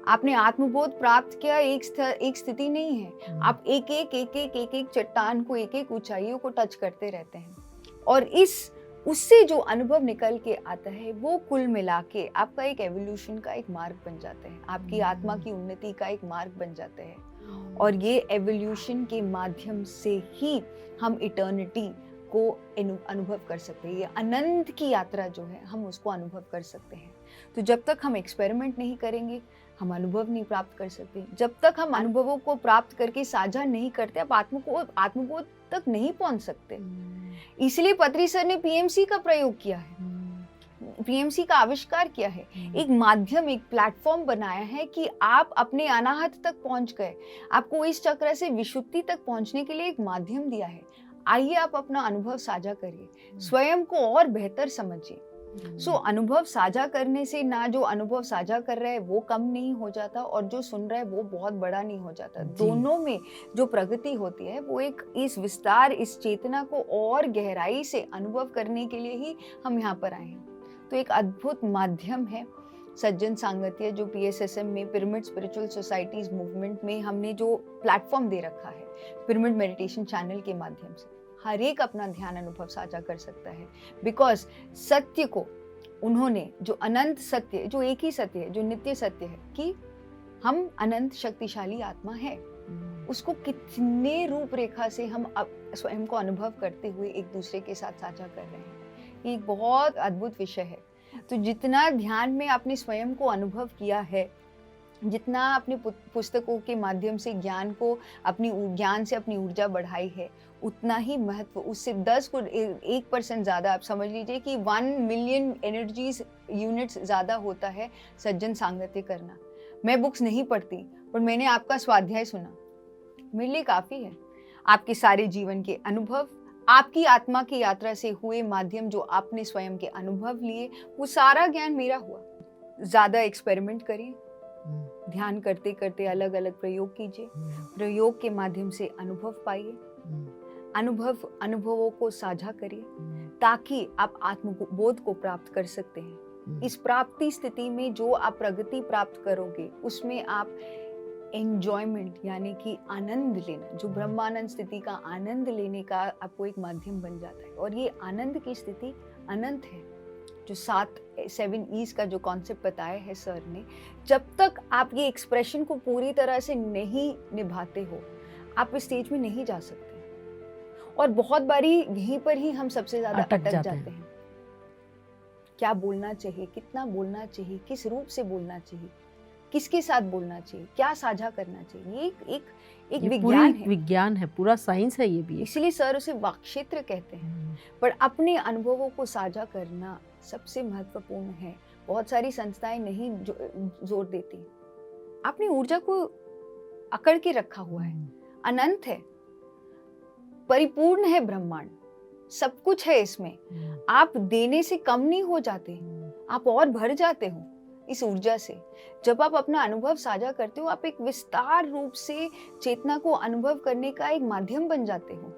आपने आत्मबोध प्राप्त किया एक स्थिति नहीं है। आप एक चट्टान को, एक ऊंचाइयों को टच करते रहते हैं और उससे जो अनुभव निकल के आता है वो कुल मिला के आपका एक एवोल्यूशन का एक मार्ग बन जाता है, आपकी आत्मा की उन्नति का एक मार्ग बन जाता है। और ये एवोल्यूशन के माध्यम से ही हम इटर्निटी को अनुभव कर सकते हैं। ये अनंत की यात्रा जो है हम उसको अनुभव कर सकते हैं। तो जब तक हम एक्सपेरिमेंट नहीं करेंगे हम अनुभव नहीं प्राप्त कर सकते। जब तक हम अनुभवों को प्राप्त करके साझा नहीं करते आप आत्मबोध तक नहीं पहुंच सकते। इसलिए पत्री सर ने पीएमसी का प्रयोग किया है, पीएमसी का आविष्कार किया है, एक माध्यम, एक प्लेटफॉर्म बनाया है कि आप अपने अनाहत तक पहुंच गए। आपको इस चक्र से विशुद्धि तक पहुंचने के लिए एक माध्यम दिया है। आइए आप अपना अनुभव साझा करिए, स्वयं को और बेहतर समझिए। अनुभव साझा करने से ना जो अनुभव साझा कर रहा है वो कम नहीं हो जाता और जो सुन रहा है वो बहुत बड़ा नहीं हो जाता। दोनों में जो प्रगति होती है वो एक इस विस्तार, इस चेतना को और गहराई से अनुभव करने के लिए ही हम यहाँ पर आए हैं। तो एक अद्भुत माध्यम है सज्जन सांगत्य, जो PSSM में पिरामिड स्पिरिचुअल सोसाइटीज मूवमेंट में हमने जो प्लेटफॉर्म दे रखा है पिरामिड मेडिटेशन चैनल के माध्यम से हर एक अपना ध्यान अनुभव साझा कर सकता है। बिकॉज सत्य को उन्होंने, जो अनंत सत्य, जो एक ही सत्य है, जो नित्य सत्य है कि हम अनंत शक्तिशाली आत्मा है, उसको कितने रूपरेखा से हम स्वयं को अनुभव करते हुए एक दूसरे के साथ साझा कर रहे हैं। ये एक बहुत अद्भुत विषय है। तो जितना ध्यान में आपने स्वयं को अनुभव किया है, जितना अपने पुस्तकों के माध्यम से ज्ञान से अपनी ऊर्जा बढ़ाई है, उतना ही महत्व उससे 1% ज़्यादा, आप समझ लीजिए कि 1 मिलियन एनर्जीज यूनिट्स ज़्यादा होता है सज्जन सांगत्य करना। मैं बुक्स नहीं पढ़ती पर मैंने आपका स्वाध्याय सुना, मेरे लिए काफ़ी है। आपके सारे जीवन के अनुभव, आपकी आत्मा की यात्रा से हुए माध्यम, जो आपने स्वयं के अनुभव लिए, वो सारा ज्ञान मेरा हुआ। ज़्यादा एक्सपेरिमेंट करिए, ध्यान करते करते अलग अलग प्रयोग कीजिए, प्रयोग के माध्यम से अनुभव पाइए, अनुभवों को साझा करिए ताकि आप आत्मबोध को प्राप्त कर सकते हैं। इस प्राप्ति स्थिति में जो आप प्रगति प्राप्त करोगे उसमें आप एंजॉयमेंट यानी कि आनंद लेना, जो ब्रह्मानंद स्थिति का आनंद लेने का आपको एक माध्यम बन जाता है। और ये आनंद की स्थिति अनंत है, जो 7 E's का जो कॉन्सेप्ट बताया है सर ने, जब तक आप ये एक्सप्रेशन को पूरी तरह से नहीं निभाते हो आप इस स्टेज में नहीं जा सकते। और बहुत बारी यहीं पर ही हम सबसे ज्यादा अटक जाते हैं। क्या बोलना चाहिए, कितना बोलना चाहिए, किस रूप से बोलना चाहिए, किसके साथ बोलना चाहिए, क्या साझा करना चाहिए, एक ये विज्ञान पूरी है। विज्ञान है, पूरा साइंस है ये भी एक। इसलिए सर उसे वाक्क्षेत्र कहते हैं। पर अपने अनुभवों को साझा करना सबसे महत्वपूर्ण है। बहुत सारी संस्थाएं नहीं जोर देती। आपने ऊर्जा को अकड़ के रखा हुआ है, अनंत है, परिपूर्ण है ब्रह्मांड, सब कुछ है इसमें। आप देने से कम नहीं हो जाते, आप और भर जाते हो इस ऊर्जा से। जब आप अपना अनुभव साझा करते हो, आप एक विस्तार रूप से चेतना को अनुभव करने का एक माध्यम बन जाते हो।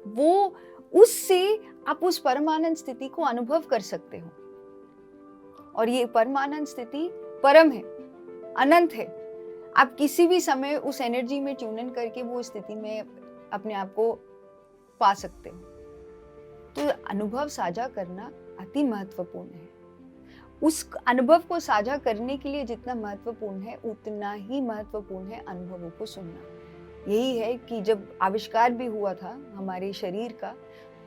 वो उससे आप उस परमानंद स्थिति को अनुभव कर सकते हो। और ये परमानंद स्थिति परम है, अनंत है। आप किसी भी समय उस एनर्जी में ट्यून इन करके वो स्थिति में अपने आप को पा सकते हो। तो अनुभव साझा करना अति महत्वपूर्ण है। उस अनुभव को साझा करने के लिए जितना महत्वपूर्ण है, उतना ही महत्वपूर्ण है अनुभवों को सुनना। यही है कि जब आविष्कार भी हुआ था हमारे शरीर का,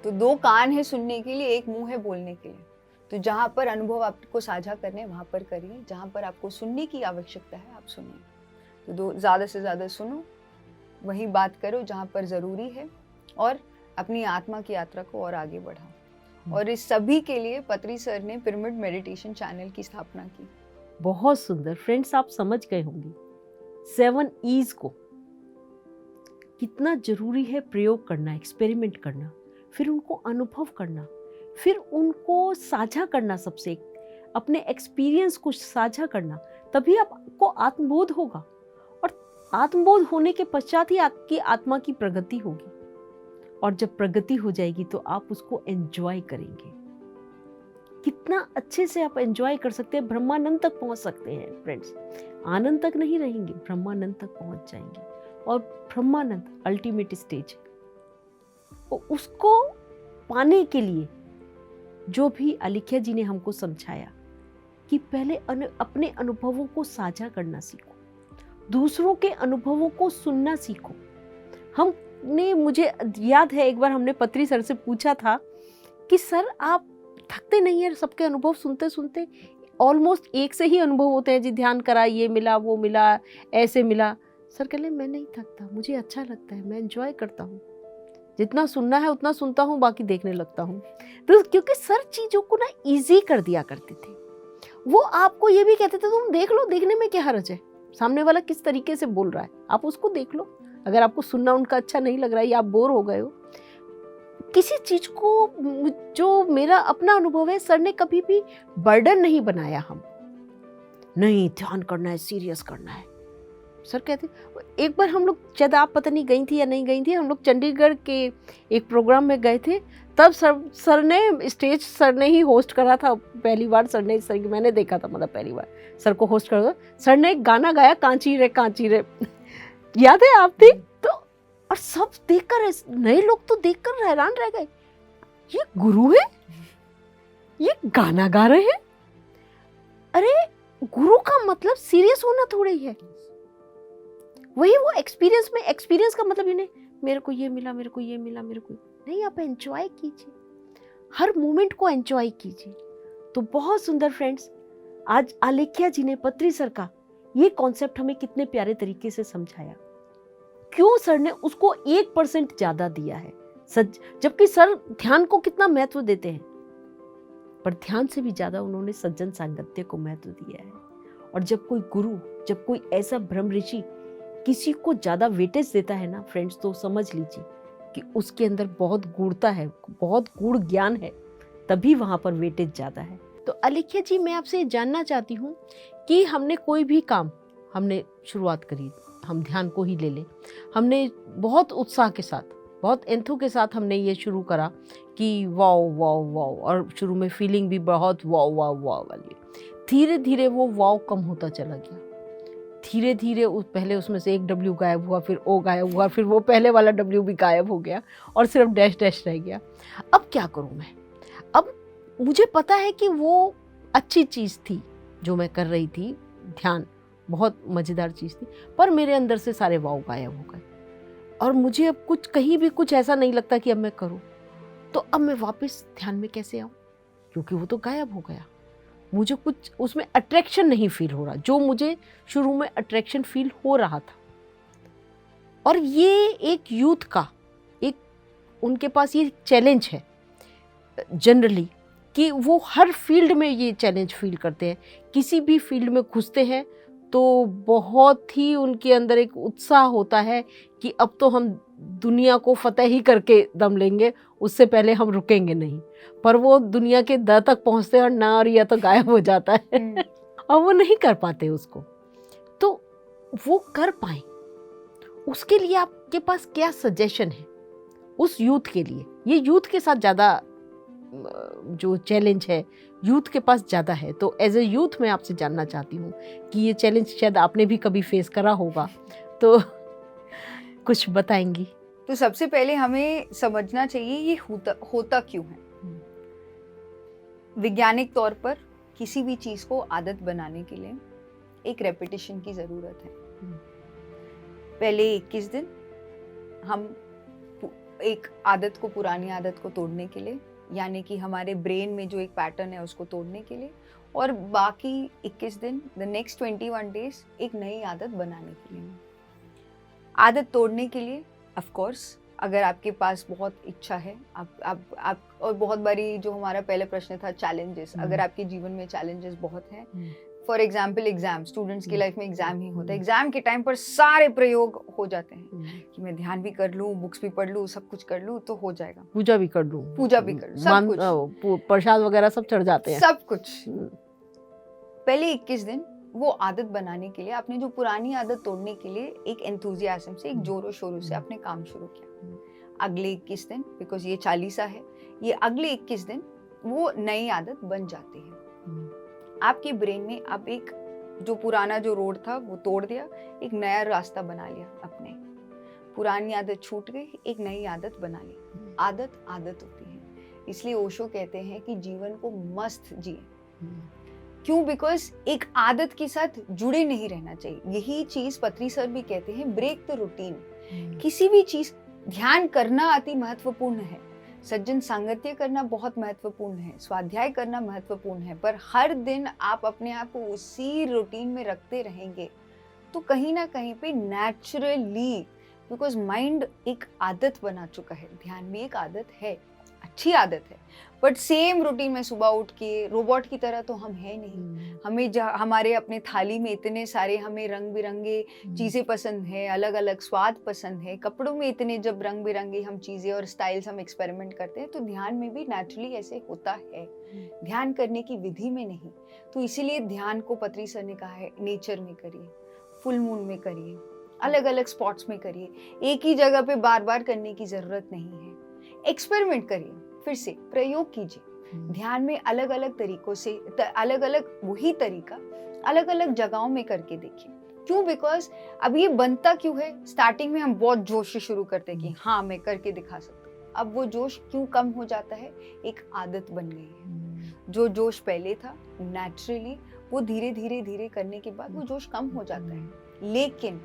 तो 2 कान है सुनने के लिए, 1 मुंह है बोलने के लिए। तो जहाँ पर अनुभव आपको साझा करने वहाँ पर करिए, जहाँ पर आपको सुनने की आवश्यकता है आप सुनिए। तो ज़्यादा से ज़्यादा सुनो, वही बात करो जहाँ पर ज़रूरी है, और अपनी आत्मा की यात्रा को और आगे बढ़ाओ। और इस सभी के लिए पत्री सर ने पिरामिड मेडिटेशन चैनल की स्थापना की। बहुत सुंदर। फ्रेंड्स, आप समझ गए होंगे 7 E's को कितना जरूरी है प्रयोग करना, एक्सपेरिमेंट करना, फिर उनको अनुभव करना, फिर उनको साझा करना, सबसे अपने एक्सपीरियंस को साझा करना। तभी आपको आत्मबोध होगा, और आत्मबोध होने के पश्चात ही आपकी आत्मा की प्रगति होगी। और जब प्रगति हो जाएगी तो आप उसको एंजॉय करेंगे। कितना अच्छे से आप एंजॉय कर सकते हैं, ब्रह्मानंद तक पहुंच सकते हैं फ्रेंड्स। आनंद तक नहीं रहेंगे, ब्रह्मानंद तक पहुंच जाएंगे। और ब्रह्मानंद अल्टीमेट स्टेज है। उसको पाने के लिए जो भी अलिख्या जी ने हमको समझाया कि पहले अपने अनुभवों को साझा करना सीखो, दूसरों के अनुभवों को सुनना सीखो। मुझे याद है एक बार हमने पत्री सर से पूछा था कि सर आप थकते नहीं है सबके अनुभव सुनते सुनते? ऑलमोस्ट एक से ही अनुभव होते हैं जी, ध्यान करा, ये मिला, वो मिला, ऐसे मिला। सर कह ले मैं नहीं थकता, मुझे अच्छा लगता है, मैं एंजॉय करता हूँ, जितना सुनना है उतना सुनता हूँ, बाकी देखने लगता हूँ। तो क्योंकि सर चीज़ों को ना ईजी कर दिया करते थे। वो आपको ये भी कहते थे तुम देख लो, देखने में क्या हर्ज है, सामने वाला किस तरीके से बोल रहा है, आप उसको देख लो। अगर आपको सुनना उनका अच्छा नहीं लग रहा है या आप बोर हो गए हो किसी चीज को, जो मेरा अपना अनुभव है, सर ने कभी भी बर्डन नहीं बनाया। हम नहीं ध्यान करना है, सीरियस करना है। सर कहते, एक बार हम लोग, शायद आप पता नहीं गई थी या नहीं गई थी, हम लोग चंडीगढ़ के एक प्रोग्राम में गए थे, तब सर ने स्टेज, सर ने ही होस्ट करा था पहली बार। सर ने, सर मैंने देखा था, मतलब पहली बार सर को होस्ट करा। सर ने एक गाना गाया, कांची रे कांची रे, याद है आप थी? तो और सब देखकर, नए लोग तो देखकर हैरान रह गए, ये गुरु है, ये गाना गा रहे हैं। अरे गुरु का मतलब सीरियस होना थोड़ी है। वही वो एक्सपीरियंस में, एक्सपीरियंस का मतलब ही नहीं मेरे को ये मिला, मेरे को ये मिला, मेरे को नहीं। आप एंजॉय कीजिए, हर मोमेंट को एंजॉय कीजिए। तो बहुत सुंदर फ्रेंड्स, आज आलेख्या जी ने, पत्री सर का ये कॉन्सेप्ट हमें कितने प्यारे तरीके से समझाया। क्यों सर ने उसको 1% ज्यादा दिया है, जबकि सर ध्यान को कितना महत्व देते हैं, पर ध्यान से भी ज्यादा उन्होंने सज्जन सांगत्य को महत्व दिया है। और जब कोई गुरु, जब कोई ऐसा ब्रह्म ऋषि किसी को ज्यादा वेटेज देता है ना फ्रेंड्स, तो समझ लीजिए कि उसके अंदर बहुत गूढ़ता है, बहुत गूढ़ ज्ञान है, तभी वहां पर वेटेज ज्यादा है। तो आलेख्या जी, मैं आपसे जानना चाहती हूँ कि हमने कोई भी काम, हमने शुरुआत करी, हम ध्यान को ही ले लें, हमने बहुत उत्साह के साथ, बहुत एंथू के साथ हमने ये शुरू करा कि वाओ वाओ वाओ, और शुरू में फीलिंग भी बहुत वाओ वाओ वाओ वाली। धीरे धीरे वो वाओ कम होता चला गया, धीरे धीरे पहले उसमें से एक डब्ल्यू गायब हुआ, फिर ओ गायब हुआ, फिर वो पहले वाला डब्ल्यू भी गायब हो गया और सिर्फ डैश डैश रह गया। अब क्या करूँ मैं? अब मुझे पता है कि वो अच्छी चीज़ थी जो मैं कर रही थी, ध्यान बहुत मज़ेदार चीज़ थी, पर मेरे अंदर से सारे वाव गायब हो गए और मुझे अब कुछ, कहीं भी कुछ ऐसा नहीं लगता कि अब मैं करूं। तो अब मैं वापस ध्यान में कैसे आऊं? क्योंकि वो तो गायब हो गया। मुझे कुछ उसमें अट्रैक्शन नहीं फील हो रहा, जो मुझे शुरू में अट्रैक्शन फील हो रहा था। और ये एक यूथ का एक, उनके पास ये चैलेंज है जनरली कि वो हर फील्ड में ये चैलेंज फील करते हैं। किसी भी फील्ड में घुसते हैं तो बहुत ही उनके अंदर एक उत्साह होता है कि अब तो हम दुनिया को फतेह ही करके दम लेंगे, उससे पहले हम रुकेंगे नहीं। पर वो दुनिया के द तक पहुंचते हैं और ना और या तो गायब हो जाता है और वो नहीं कर पाते उसको। तो वो कर पाए उसके लिए आपके पास क्या सजेशन है उस यूथ के लिए? ये यूथ के साथ ज़्यादा जो चैलेंज है यूथ के पास ज़्यादा है। तो एज ए यूथ मैं आपसे जानना चाहती हूँ कि ये चैलेंज शायद आपने भी कभी फेस करा होगा, तो कुछ बताएंगी? तो सबसे पहले हमें समझना चाहिए ये होता क्यों है। वैज्ञानिक तौर पर किसी भी चीज़ को आदत बनाने के लिए एक रेपिटेशन की ज़रूरत है। पहले 21 दिन हम एक आदत को, पुरानी आदत को तोड़ने के लिए, यानी कि हमारे ब्रेन में जो एक पैटर्न है उसको तोड़ने के लिए, और बाकी 21 दिन, द नेक्स्ट 21 डेज एक नई आदत बनाने के लिए। आदत तोड़ने के लिए ऑफ कोर्स अगर आपके पास बहुत इच्छा है, आप और बहुत बारी जो हमारा पहले प्रश्न था चैलेंजेस, अगर आपके जीवन में चैलेंजेस बहुत हैं, फॉर एग्जाम्पल एग्जाम, स्टूडेंट्स की लाइफ में एग्जाम ही होता है। एग्जाम के टाइम पर सारे प्रयोग हो जाते हैं कि मैं ध्यान भी कर लूँ, बुक्स भी पढ़ लूँ, सब कुछ कर लूँ तो हो जाएगा, पूजा भी कर लूँ, सब कुछ, प्रसाद वगैरह सब चढ़ जाते हैं, सब कुछ। पहले 21 दिन वो आदत बनाने के लिए, आपने जो पुरानी आदत तोड़ने के लिए एक एंथुजियाज्म से, एक जोरों शोरों से आपने काम शुरू किया। अगले 21 दिन, बिकॉज ये 40 है, ये अगले 21 दिन वो नई आदत बन जाती है। आपके ब्रेन में अब एक जो पुराना जो रोड था वो तोड़ दिया, एक नया रास्ता बना लिया अपने। पुरानी आदत छूट गई, एक नई आदत बना ली। आदत आदत होती है, इसलिए ओशो कहते हैं कि जीवन को मस्त जिए। क्यों? बिकॉज एक आदत के साथ जुड़े नहीं रहना चाहिए। यही चीज पत्री सर भी कहते हैं, ब्रेक द रूटीन। किसी भी चीज, ध्यान करना अति महत्वपूर्ण है, सज्जन सांगत्य करना बहुत महत्वपूर्ण है, स्वाध्याय करना महत्वपूर्ण है, पर हर दिन आप अपने आप को उसी रूटीन में रखते रहेंगे तो कहीं ना कहीं पे नेचुरली, बिकॉज माइंड एक आदत बना चुका है, ध्यान भी एक आदत है, अच्छी आदत है, बट सेम रूटीन में सुबह उठ के रोबोट की तरह तो हम है नहीं। हमें हमारे अपने थाली में इतने सारे हमें रंग बिरंगे चीज़ें पसंद है, अलग अलग स्वाद पसंद है, कपड़ों में इतने जब रंग बिरंगे हम चीज़ें और स्टाइल्स हम एक्सपेरिमेंट करते हैं, तो ध्यान में भी नेचुरली ऐसे होता है, ध्यान करने की विधि में नहीं। तो इसीलिए ध्यान को पत्री सर ने कहा है नेचर में करिए, फुल मून में करिए, अलग अलग स्पॉट्स में करिए, एक ही जगह पे बार बार करने की जरूरत नहीं है। एक्सपेरिमेंट करिए, फिर से प्रयोग कीजिए। ध्यान में अलग अलग तरीकों से, अलग अलग वही तरीका अलग अलग जगहों में करके देखिए। क्यों? बिकॉज अब ये बनता क्यों है, स्टार्टिंग में हम बहुत जोश से शुरू करते हैं कि हाँ मैं करके दिखा सकता हूँ। अब वो जोश क्यों कम हो जाता है? एक आदत बन गई है। जो जोश पहले था नेचुरली, वो धीरे धीरे धीरे करने के बाद वो जोश कम हो जाता है। लेकिन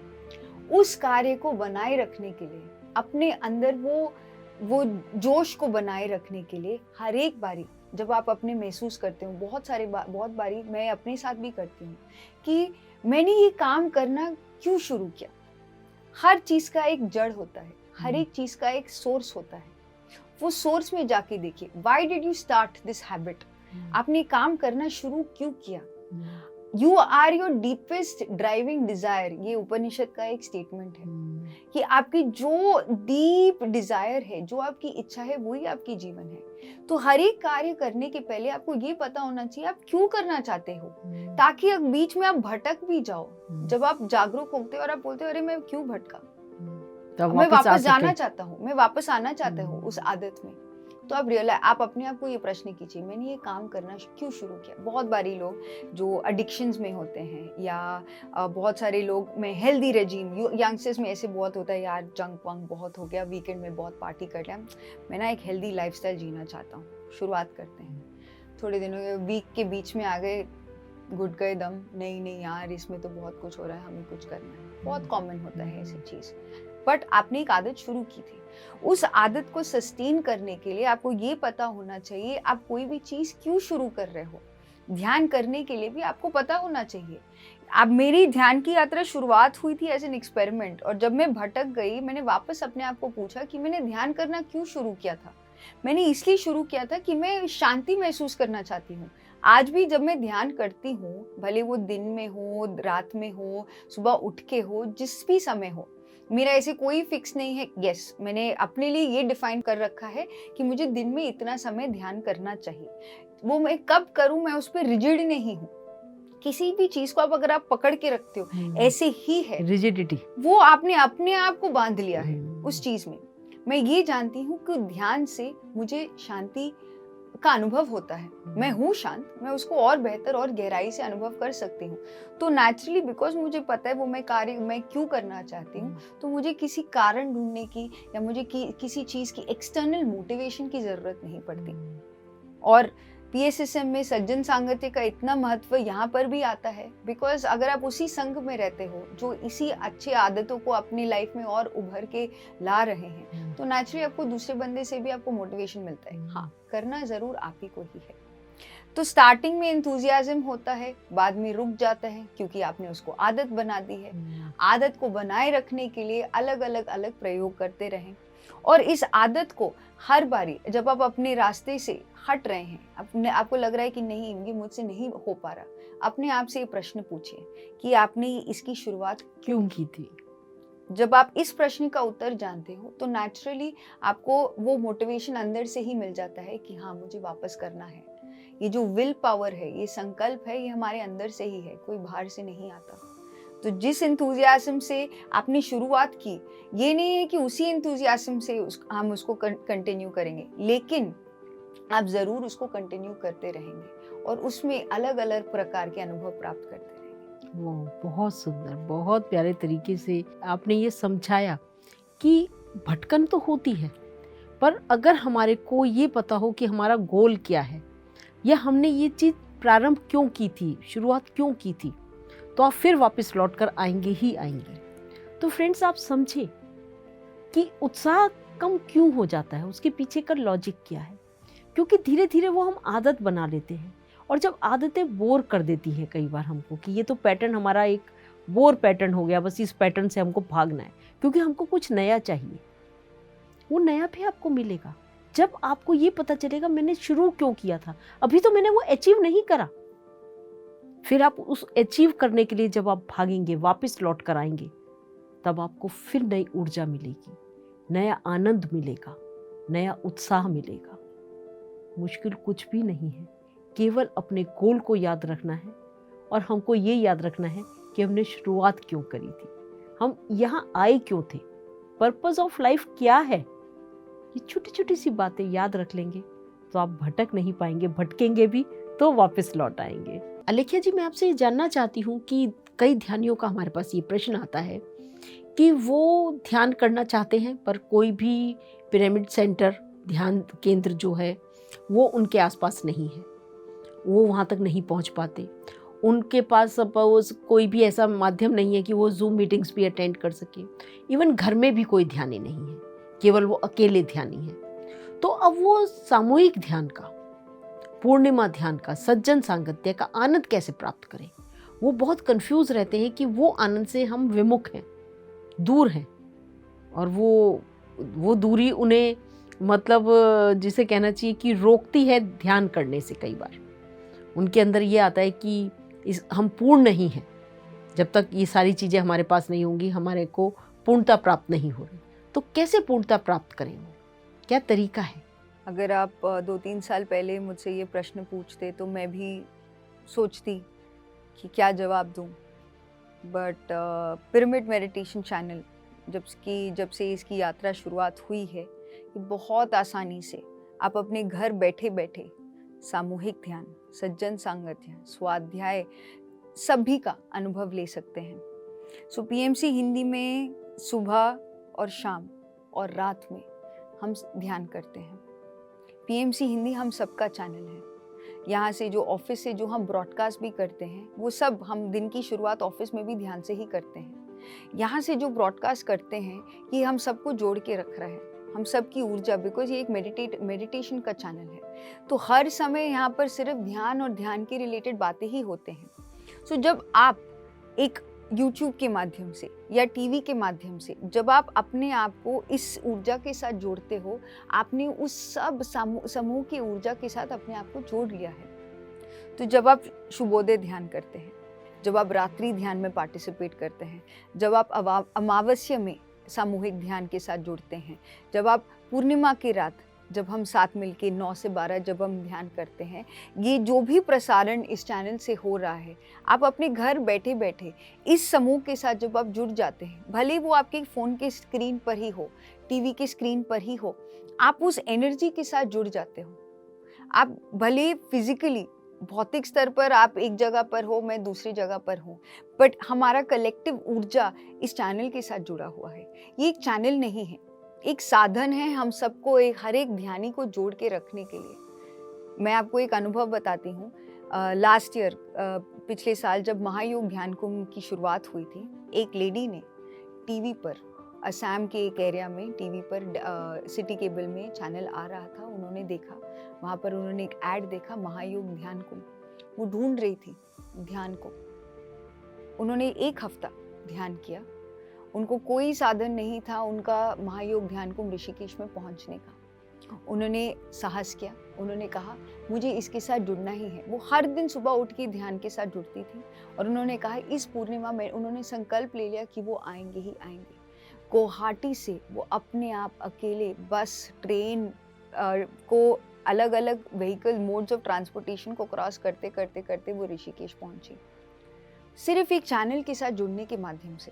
उस कार्य को बनाए रखने के लिए, अपने अंदर वो जोश को बनाए रखने के लिए, हर एक बारी जब आप अपने महसूस करते हो, बहुत बारी मैं अपने साथ भी करती हूँ कि मैंने ये काम करना क्यों शुरू किया। हर चीज का एक जड़ होता है, हर एक चीज का एक सोर्स होता है। वो सोर्स में जाके देखिए, why did you start this habit, आपने काम करना शुरू क्यों किया। You are your deepest driving desire, ये उपनिषद का एक स्टेटमेंट है कि आपकी जो डीप डिजायर है, जो आपकी इच्छा है, वही आपकी जीवन है। तो हर एक कार्य करने के पहले आपको ये पता होना चाहिए आप क्यों करना चाहते हो, ताकि अब बीच में आप भटक भी जाओ, जब आप जागरूक होते हो और आप बोलते हो अरे मैं क्यों भटका, मैं वापस जाना चाहता हूँ, मैं वापस आना चाहता हूँ उस आदत में। तो आप अपने आप को ये प्रश्न कीजिए, मैंने ये काम करना क्यों शुरू किया। बहुत बारी लोग जो एडिक्शंस में होते हैं, या बहुत सारे लोग में हेल्दी रेजीम, यंगस्टर्स में ऐसे बहुत होता है, यार जंक वंक बहुत हो गया, वीकेंड में बहुत पार्टी कर लिया, मैं ना एक हेल्दी लाइफस्टाइल जीना चाहता हूँ। शुरुआत करते हैं, थोड़े दिनों के वीक के बीच में आ गए, घुट गए दम, नहीं यार इसमें तो बहुत कुछ हो रहा है, हमें कुछ करना है। बहुत कॉमन होता है ऐसी चीज़। बट आपने एक आदत शुरू की थी। उस आदत को सस्टेन करने के लिए आपको ये पता होना चाहिए आप कोई भी चीज़ क्यों शुरू कर रहे हो। ध्यान करने के लिए भी आपको पता होना चाहिए। अब मेरी ध्यान की यात्रा शुरुआत हुई थी एज एन एक्सपेरिमेंट, और जब मैं भटक गई मैंने वापस अपने आप को पूछा कि मैंने ध्यान करना क्यों शुरू किया था। मैंने इसलिए शुरू किया था कि मैं शांति महसूस करना चाहती हूँ। आज भी जब मैं ध्यान करती हूँ, भले वो दिन में हो, रात में हो, सुबह उठ के हो, जिस भी समय हो, मेरा ऐसे कोई फिक्स नहीं है। यस, मैंने अपने लिए ये डिफाइन कर रखा है कि मुझे दिन में इतना समय ध्यान करना चाहिए। वो मैं कब करूँ, मैं उस पर रिजिड नहीं हूँ। किसी भी चीज को अगर आप पकड़ के रखते हो ऐसे ही है, रिजिडिटी, वो आपने अपने आप को बांध लिया है उस चीज में। मैं ये जानती हूँ कि ध्यान से मुझे शांति का अनुभव होता है। मैं हूँ शांत, मैं उसको और बेहतर और गहराई से अनुभव कर सकती हूँ। तो नेचुरली बिकॉज मुझे पता है वो मैं कार्य मैं क्यों करना चाहती हूँ, तो मुझे किसी कारण ढूंढने की या मुझे किसी चीज की एक्सटर्नल मोटिवेशन की जरूरत नहीं पड़ती। और पीएसएसएम में सज्जन सांगत्य का इतना महत्व यहाँ पर भी आता है, बिकॉज अगर आप उसी संघ में रहते हो जो इसी अच्छी आदतों को अपनी लाइफ में और उभर के ला रहे हैं, तो नेचुरली आपको दूसरे बंदे से भी आपको मोटिवेशन मिलता है। हाँ, करना जरूर आप ही को ही है। तो स्टार्टिंग में एंथुजियाज्म होता है, बाद में रुक जाता है क्योंकि आपने उसको आदत बना दी है। आदत को बनाए रखने के लिए अलग अलग प्रयोग करते रहें, और इस आदत को हर बारी जब आप अपने रास्ते से हट रहे हैं, आपको लग रहा है कि नहीं ये मुझसे नहीं हो पा रहा, अपने आप से ये प्रश्न पूछिए कि आपने इसकी शुरुआत क्यों की थी। जब आप इस प्रश्न का उत्तर जानते हो तो नेचुरली आपको वो मोटिवेशन अंदर से ही मिल जाता है कि हाँ मुझे वापस करना है। ये जो विल पावर है, ये संकल्प है, ये हमारे अंदर से ही है, कोई बाहर से नहीं आता। तो जिस एंथुजियाज्म से आपने शुरुआत की, ये नहीं है कि उसी एंथुजियाज्म से हम उसको कंटिन्यू करेंगे, लेकिन आप जरूर उसको कंटिन्यू करते रहेंगे और उसमें अलग अलग प्रकार के अनुभव प्राप्त करते रहेंगे। वो बहुत सुंदर, बहुत प्यारे तरीके से आपने ये समझाया कि भटकन तो होती है, पर अगर हमारे को ये पता हो कि हमारा गोल क्या है या हमने ये चीज़ प्रारंभ क्यों की थी, शुरुआत क्यों की थी, तो आप फिर वापस लौट कर आएंगे ही आएंगे। तो फ्रेंड्स, आप समझे कि उत्साह कम क्यों हो जाता है, उसके पीछे का लॉजिक क्या है। क्योंकि धीरे धीरे वो हम आदत बना लेते हैं, और जब आदतें बोर कर देती हैं कई बार हमको कि ये तो पैटर्न हमारा एक बोर पैटर्न हो गया, बस इस पैटर्न से हमको भागना है, क्योंकि हमको कुछ नया चाहिए। वो नया भी आपको मिलेगा जब आपको ये पता चलेगा मैंने शुरू क्यों किया था, अभी तो मैंने वो अचीव नहीं करा। फिर आप उस अचीव करने के लिए जब आप भागेंगे, वापस लौट कर आएंगे, तब आपको फिर नई ऊर्जा मिलेगी, नया आनंद मिलेगा, नया उत्साह मिलेगा। मुश्किल कुछ भी नहीं है, केवल अपने गोल को याद रखना है, और हमको ये याद रखना है कि हमने शुरुआत क्यों करी थी, हम यहाँ आए क्यों थे, पर्पस ऑफ लाइफ क्या है। ये छोटी छोटी सी बातें याद रख लेंगे तो आप भटक नहीं पाएंगे, भटकेंगे भी तो वापस लौट आएंगे। अलेख्या जी, मैं आपसे ये जानना चाहती हूँ कि कई ध्यानियों का हमारे पास ये प्रश्न आता है कि वो ध्यान करना चाहते हैं, पर कोई भी पिरामिड सेंटर, ध्यान केंद्र जो है वो उनके आसपास नहीं है, वो वहाँ तक नहीं पहुँच पाते। उनके पास सपोज कोई भी ऐसा माध्यम नहीं है कि वो जूम मीटिंग्स भी अटेंड कर सके। इवन घर में भी कोई ध्यानी नहीं है, केवल वो अकेले ध्यानी है। तो अब वो सामूहिक ध्यान का, पूर्णिमा ध्यान का, सज्जन सांगत्य का आनंद कैसे प्राप्त करें। वो बहुत कंफ्यूज रहते हैं कि वो आनंद से हम विमुख हैं, दूर हैं, और वो दूरी उन्हें मतलब जिसे कहना चाहिए कि रोकती है ध्यान करने से। कई बार उनके अंदर ये आता है कि हम पूर्ण नहीं हैं, जब तक ये सारी चीज़ें हमारे पास नहीं होंगी हमारे को पूर्णता प्राप्त नहीं हो रही। तो कैसे पूर्णता प्राप्त करें, वो क्या तरीका है? अगर आप 2-3 साल पहले मुझसे ये प्रश्न पूछते तो मैं भी सोचती कि क्या जवाब दूं, बट पिरामिड मेडिटेशन चैनल जब से इसकी यात्रा शुरुआत हुई है, ये बहुत आसानी से आप अपने घर बैठे बैठे सामूहिक ध्यान, सज्जन सांगत्य, स्वाध्याय सभी का अनुभव ले सकते हैं। सो पीएमसी हिंदी में सुबह और शाम और रात में हम ध्यान करते हैं। पीएमसी हिंदी हम सबका चैनल है। यहाँ से जो ऑफिस से जो हम ब्रॉडकास्ट भी करते हैं, वो सब हम दिन की शुरुआत ऑफिस में भी ध्यान से ही करते हैं। यहाँ से जो ब्रॉडकास्ट करते हैं ये हम सबको जोड़ के रख रहा है, हम सबकी ऊर्जा, बिकॉज ये एक मेडिटेशन का चैनल है। तो हर समय यहाँ पर सिर्फ ध्यान और ध्यान के रिलेटेड बातें ही होते हैं। सो जब आप एक YouTube के माध्यम से या टीवी के माध्यम से जब आप अपने आप को इस ऊर्जा के साथ जोड़ते हो, आपने उस सब समूह की ऊर्जा के साथ अपने आप को जोड़ लिया है। तो जब आप शुभोदय ध्यान करते हैं, जब आप रात्रि ध्यान में पार्टिसिपेट करते हैं, जब आप अमावस्या में सामूहिक ध्यान के साथ जुड़ते हैं, जब आप पूर्णिमा की रात जब हम साथ मिलके 9 से 12 जब हम ध्यान करते हैं, ये जो भी प्रसारण इस चैनल से हो रहा है, आप अपने घर बैठे बैठे इस समूह के साथ जब आप जुड़ जाते हैं, भले वो आपके फ़ोन के स्क्रीन पर ही हो, टीवी के स्क्रीन पर ही हो, आप उस एनर्जी के साथ जुड़ जाते हो। आप भले फिजिकली भौतिक स्तर पर आप एक जगह पर हो, मैं दूसरी जगह पर हूँ, बट हमारा कलेक्टिव ऊर्जा इस चैनल के साथ जुड़ा हुआ है। ये एक चैनल नहीं है, एक साधन है हम सबको, एक हर एक ध्यानी को जोड़ के रखने के लिए। मैं आपको एक अनुभव बताती हूँ। लास्ट ईयर पिछले साल जब महायोग ध्यान कुंभ की शुरुआत हुई थी, एक लेडी ने टीवी पर, असम के एक एरिया में टीवी पर सिटी केबल में चैनल आ रहा था, उन्होंने देखा, वहाँ पर उन्होंने एक ऐड देखा महायोग ध्यान कुंभ। वो ढूंढ रही थी ध्यान को। उन्होंने 1 हफ्ता ध्यान किया, उनको कोई साधन नहीं था उनका महायोग ध्यान कुंभ ऋषिकेश में पहुंचने का। उन्होंने साहस किया, उन्होंने कहा मुझे इसके साथ जुड़ना ही है। वो हर दिन सुबह उठ के ध्यान के साथ जुड़ती थी और उन्होंने कहा इस पूर्णिमा में उन्होंने संकल्प ले लिया कि वो आएंगे ही आएंगे। गुवाहाटी से वो अपने आप अकेले बस, ट्रेन को, अलग अलग व्हीकल मोड्स ऑफ ट्रांसपोर्टेशन को क्रॉस करते करते करते वो ऋषिकेश पहुंची, सिर्फ एक चैनल के साथ जुड़ने के माध्यम से।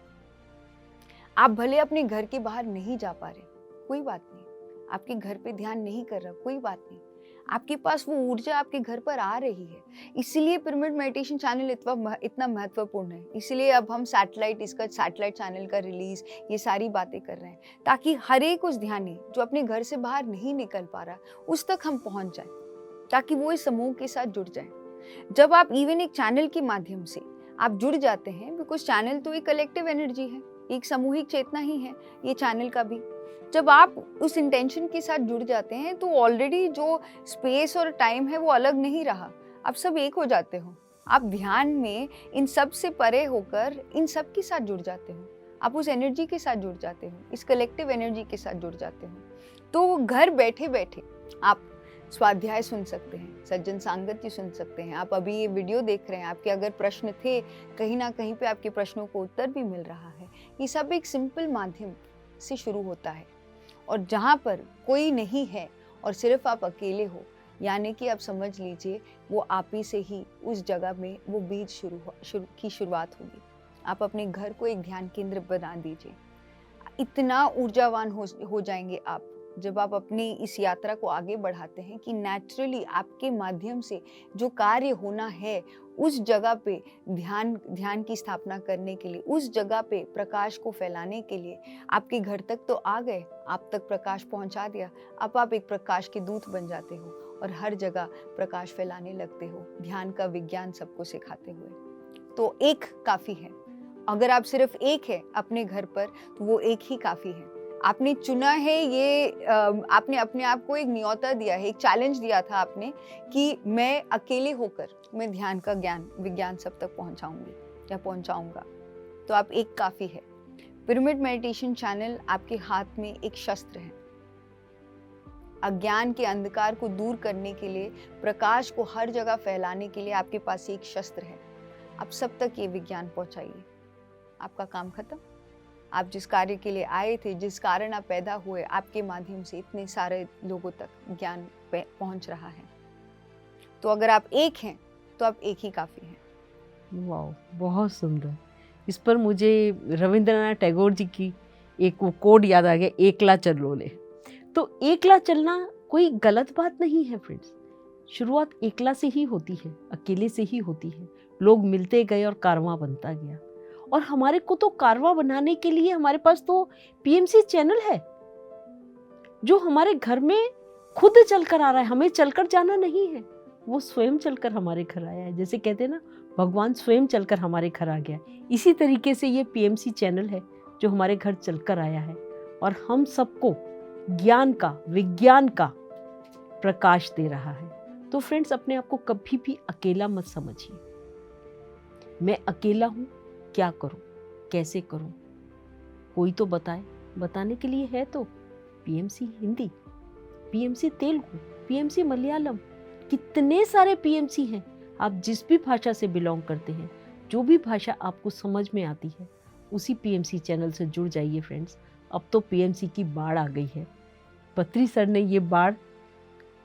आप भले अपने घर के बाहर नहीं जा पा रहे, कोई बात नहीं, आपके घर पे ध्यान नहीं कर रहा, कोई बात नहीं, आपके पास वो ऊर्जा आपके घर पर आ रही है। इसीलिए पिरामिड मेडिटेशन चैनल इतना महत्वपूर्ण है। इसीलिए अब हम इसका सैटेलाइट चैनल का रिलीज, ये सारी बातें कर रहे हैं, ताकि हर एक उस ध्यानी जो अपने घर से बाहर नहीं निकल पा रहा, उस तक हम पहुंच जाए, ताकि वो इस समूह के साथ जुड़ जाए। जब आप इवन एक चैनल के माध्यम से आप जुड़ जाते हैं, बिकॉज चैनल तो एक कलेक्टिव एनर्जी है, एक सामूहिक चेतना ही है ये चैनल का भी। जब आप उस इंटेंशन के साथ जुड़ जाते हैं तो ऑलरेडी जो स्पेस और टाइम है वो अलग नहीं रहा, आप सब एक हो जाते हो। आप ध्यान में इन सब से परे होकर इन सब के साथ जुड़ जाते हो, आप उस एनर्जी के साथ जुड़ जाते हो, इस कलेक्टिव एनर्जी के साथ जुड़ जाते हो। तो घर बैठे बैठे आप स्वाध्याय सुन सकते हैं, सज्जन सांगत्य सुन सकते हैं। आप अभी ये वीडियो देख रहे हैं, आपके अगर प्रश्न थे, कहीं ना कहीं पे आपके प्रश्नों को उत्तर भी मिल रहा है। ये सब एक सिंपल माध्यम से शुरू होता है, और जहाँ पर कोई नहीं है और सिर्फ आप अकेले हो, यानी कि आप समझ लीजिए वो आप ही से ही उस जगह में वो बीज की शुरुआत होगी। आप अपने घर को एक ध्यान केंद्र बना दीजिए, इतना ऊर्जावान हो जाएंगे आप जब आप अपनी इस यात्रा को आगे बढ़ाते हैं कि नेचुरली आपके माध्यम से जो कार्य होना है उस जगह पे ध्यान की स्थापना करने के लिए, उस जगह पे प्रकाश को फैलाने के लिए आपके घर तक तो आ गए, आप तक प्रकाश पहुंचा दिया, अब आप एक प्रकाश के दूत बन जाते हो और हर जगह प्रकाश फैलाने लगते हो, ध्यान का विज्ञान सबको सिखाते हुए। तो एक काफ़ी है। अगर आप सिर्फ एक है अपने घर पर तो वो एक ही काफ़ी है। आपने चुना है ये, आपने अपने आप को एक न्योता दिया है, एक चैलेंज दिया था आपने कि मैं अकेले होकर मैं ध्यान का विज्ञान सब तक पहुंचाऊंगी या पहुंचाऊंगा। तो आप एक काफ़ी है। पिरामिड मेडिटेशन चैनल आपके हाथ में एक शस्त्र है। अज्ञान के अंधकार को दूर करने के लिए, प्रकाश को हर जगह फैलाने के लिए आपके पास एक शस्त्र है। आप सब तक ये विज्ञान पहुंचाइए, आपका काम खत्म। आप जिस कार्य के लिए आए थे, जिस कारण आप पैदा हुए, आपके माध्यम से इतने सारे लोगों तक ज्ञान पहुंच रहा है। तो अगर आप एक हैं तो आप एक ही काफ़ी हैं। वाह, बहुत सुंदर। इस पर मुझे रविंद्रनाथ टैगोर जी की एक वो कोड याद आ गया, एकला चलो ले। तो एकला चलना कोई गलत बात नहीं है फ्रेंड्स। शुरुआत एकला से ही होती है, अकेले से ही होती है। लोग मिलते गए और कारवां बनता गया। और हमारे को तो कारवां बनाने के लिए हमारे पास तो पीएमसी चैनल है जो हमारे घर में खुद चलकर आ रहा है। हमें चलकर जाना नहीं है, वो स्वयं चलकर हमारे घर आया है। जैसे कहते हैं ना, भगवान स्वयं चलकर हमारे घर आ गया। इसी तरीके से ये पीएमसी चैनल है जो हमारे घर चलकर आया है और हम सबको ज्ञान का, विज्ञान का प्रकाश दे रहा है। तो फ्रेंड्स, अपने आप को कभी भी अकेला मत समझिए। मैं अकेला हूँ, क्या करूँ, कैसे करूँ, कोई तो बताए। बताने के लिए है तो PMC Hindi, PMC Telugu, PMC Malayalam, कितने सारे पीएमसी हैं। आप जिस भी भाषा से बिलोंग करते हैं, जो भी भाषा आपको समझ में आती है, उसी पीएमसी चैनल से जुड़ जाइए फ्रेंड्स। अब तो पीएमसी की बाढ़ आ गई है। पत्री सर ने ये बाढ़,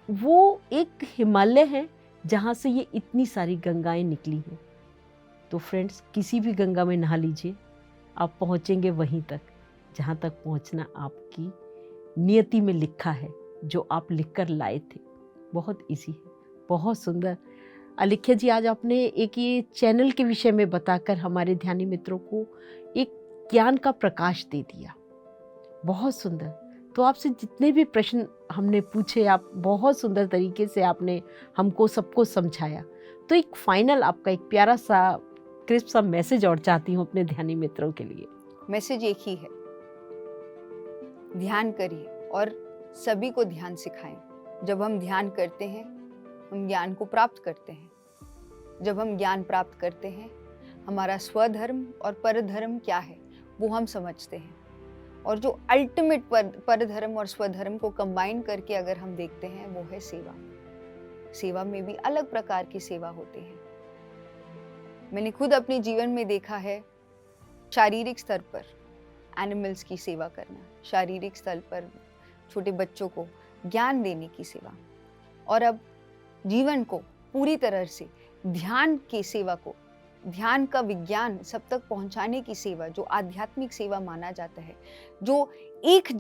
वो एक हिमालय है जहाँ से ये इतनी सारी गंगाएं निकली हैं। तो फ्रेंड्स, किसी भी गंगा में नहा लीजिए, आप पहुँचेंगे वहीं तक जहाँ तक पहुँचना आपकी नियति में लिखा है, जो आप लिख कर लाए थे। बहुत इजी है, बहुत सुंदर। अलिख्या जी, आज आपने एक ये चैनल के विषय में बताकर हमारे ध्यानी मित्रों को एक ज्ञान का प्रकाश दे दिया। बहुत सुंदर। तो आपसे जितने भी प्रश्न हमने पूछे, आप बहुत सुंदर तरीके से आपने हमको सबको समझाया। तो एक फाइनल आपका एक प्यारा सा क्रिस्प सा मैसेज और चाहती हूँ अपने ध्यानी मित्रों के लिए। मैसेज एक ही है, ध्यान करिए और सभी को ध्यान सिखाएं। जब हम ध्यान करते हैं, हम ज्ञान को प्राप्त करते हैं। जब हम ज्ञान प्राप्त करते हैं, हमारा स्वधर्म और परधर्म क्या है वो हम समझते हैं। और जो अल्टीमेट परधर्म और स्वधर्म को कंबाइन करके अगर हम देखते हैं, वो है सेवा। सेवा में भी अलग प्रकार की सेवा होती है। मैंने खुद अपने जीवन में देखा है, शारीरिक स्तर पर एनिमल्स की सेवा करना, शारीरिक स्तर पर छोटे बच्चों को ज्ञान देने की सेवा, और अब जीवन को पूरी तरह से ध्यान की सेवा को, ध्यान का विज्ञान सब तक पहुंचाने की सेवा, जो आध्यात्मिक सेवा माना जाता है, जो एक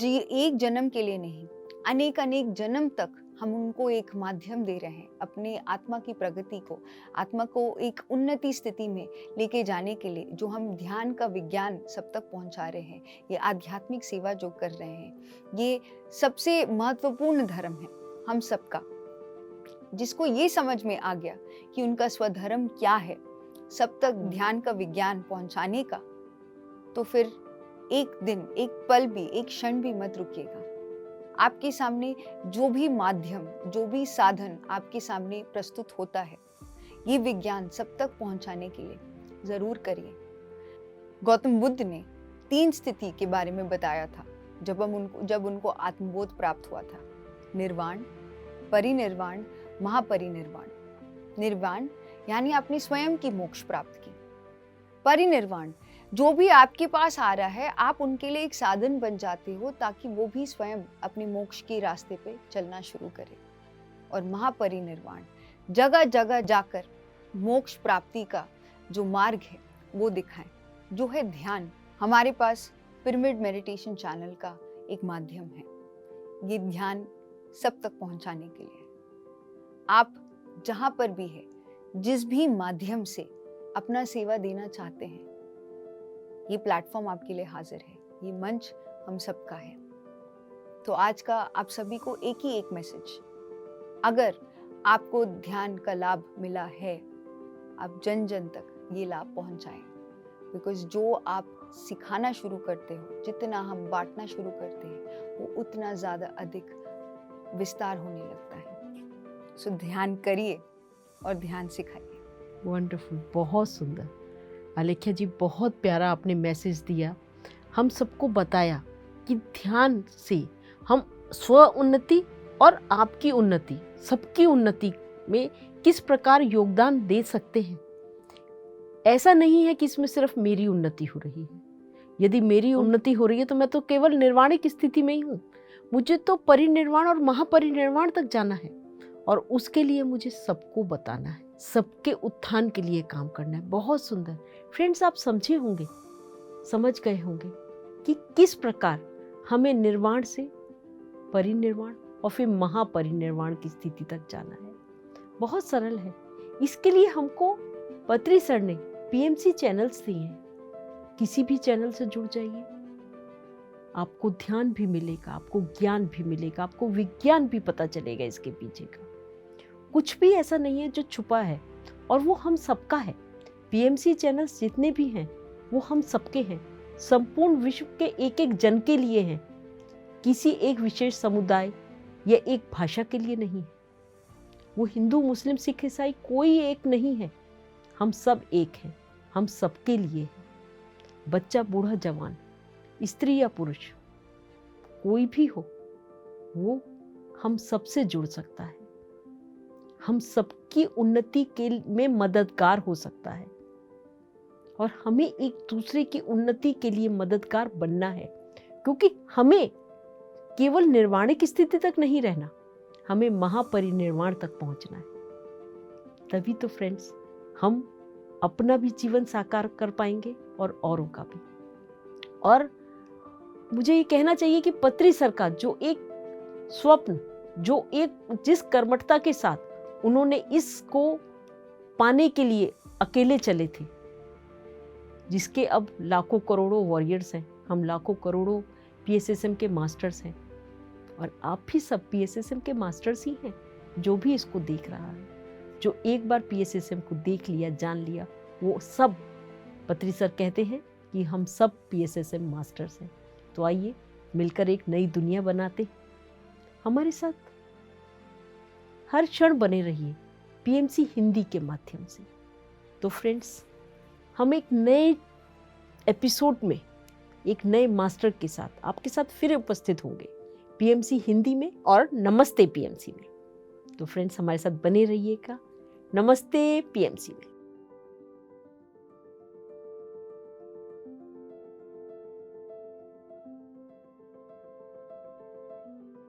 जन्म के लिए नहीं, अनेक जन्म तक हम उनको एक माध्यम दे रहे हैं अपने आत्मा की प्रगति को, आत्मा को एक उन्नति स्थिति में लेके जाने के लिए। जो हम ध्यान का विज्ञान सब तक पहुंचा रहे हैं, ये आध्यात्मिक सेवा जो कर रहे हैं, ये सबसे महत्वपूर्ण धर्म है हम सबका। जिसको ये समझ में आ गया कि उनका स्वधर्म क्या है, सब तक ध्यान का विज्ञान पहुंचाने का, तो फिर एक दिन, एक पल भी, एक क्षण भी मत रुकिएगा। आपके सामने जो भी माध्यम, जो भी साधन आपके सामने प्रस्तुत होता है, ये विज्ञान सब तक पहुंचाने के लिए जरूर करिए। गौतम बुद्ध ने 3 स्थिति के बारे में बताया था जब उनको आत्मबोध प्राप्त हुआ था। निर्वाण, परिनिर्वाण, महापरिनिर्वाण। निर्वाण यानी आपने स्वयं की मोक्ष प्राप्त की। परिनिर्वाण, जो भी आपके पास आ रहा है, आप उनके लिए एक साधन बन जाते हो ताकि वो भी स्वयं अपने मोक्ष के रास्ते पे चलना शुरू करे। और महापरिनिर्वाण, जगह जगह जाकर मोक्ष प्राप्ति का जो मार्ग है वो दिखाएं, जो है ध्यान। हमारे पास पिरामिड मेडिटेशन चैनल का एक माध्यम है, ये ध्यान सब तक पहुंचाने के लिए। आप जहां पर भी है, जिस भी माध्यम से अपना सेवा देना चाहते हैं, ये प्लेटफॉर्म आपके लिए हाजिर है, ये मंच हम सबका है। तो आज का आप सभी को एक ही एक मैसेज, अगर आपको ध्यान का लाभ मिला है, आप जन जन तक ये लाभ पहुंचाएं। बिकॉज जो आप सिखाना शुरू करते हो, जितना हम बांटना शुरू करते हैं, वो उतना ज़्यादा अधिक विस्तार होने लगता है। सो ध्यान करिए और ध्यान सिखाइए। वंडरफुल, बहुत सुंदर। अलिख्या जी, बहुत प्यारा आपने मैसेज दिया, हम सबको बताया कि ध्यान से हम स्व उन्नति और आपकी उन्नति, सबकी उन्नति में किस प्रकार योगदान दे सकते हैं। ऐसा नहीं है कि इसमें सिर्फ मेरी उन्नति हो रही है। यदि मेरी उन्नति हो रही है तो मैं तो केवल निर्वाणिक स्थिति में ही हूँ, मुझे तो परिनिर्वाण और महापरिनिर्वाण तक जाना है, और उसके लिए मुझे सबको बताना है, सबके उत्थान के लिए काम करना है। बहुत सुंदर फ्रेंड्स, आप समझे होंगे, समझ गए होंगे कि किस प्रकार हमें निर्वाण से परिनिर्वाण और फिर महापरिनिर्वाण की स्थिति तक जाना है। बहुत सरल है। इसके लिए हमको पत्री सर ने पीएमसी चैनल्स दिए हैं, किसी भी चैनल से जुड़ जाइए, आपको ध्यान भी मिलेगा, आपको ज्ञान भी मिलेगा, आपको विज्ञान भी पता चलेगा इसके पीछे का। कुछ भी ऐसा नहीं है जो छुपा है, और वो हम सबका है। पीएमसी चैनल्स जितने भी हैं वो हम सबके हैं, संपूर्ण विश्व के एक एक जन के लिए हैं, किसी एक विशेष समुदाय या एक भाषा के लिए नहीं है। वो हिंदू, मुस्लिम, सिख, ईसाई कोई एक नहीं है, हम सब एक हैं, हम सबके लिए हैं। बच्चा, बूढ़ा, जवान, स्त्री या पुरुष, कोई भी हो, वो हम सबसे जुड़ सकता है, हम सबकी उन्नति के में मददगार हो सकता है और हमें एक दूसरे की उन्नति के लिए मददगार बनना है, क्योंकि हमें केवल निर्वाणिक स्थिति तक नहीं रहना, हमें महापरिनिर्वाण तक पहुंचना है। तभी तो फ्रेंड्स हम अपना भी जीवन साकार कर पाएंगे और औरों का भी। और मुझे ये कहना चाहिए कि पत्री सरकार जो एक स्वप्न, जो एक जिस कर्मठता के साथ उन्होंने इसको पाने के लिए अकेले चले थे, जिसके अब लाखों करोड़ों वॉरियर्स हैं, हम लाखों करोड़ों पीएसएसएम के मास्टर्स हैं और आप भी सब पीएसएसएम के मास्टर्स ही हैं। जो भी इसको देख रहा है, जो एक बार पीएसएसएम को देख लिया, जान लिया, वो सब, पत्री सर कहते हैं कि हम सब पीएसएसएम मास्टर्स हैं। तो आइए मिलकर एक नई दुनिया बनाते हैं। हमारे साथ हर क्षण बने रहिए पीएमसी हिंदी के माध्यम से। तो फ्रेंड्स, हम एक नए एपिसोड में एक नए मास्टर के साथ आपके साथ फिर उपस्थित होंगे पीएमसी हिंदी में और नमस्ते पीएमसी में। तो फ्रेंड्स, हमारे साथ बने रहिएगा। नमस्ते पीएमसी में।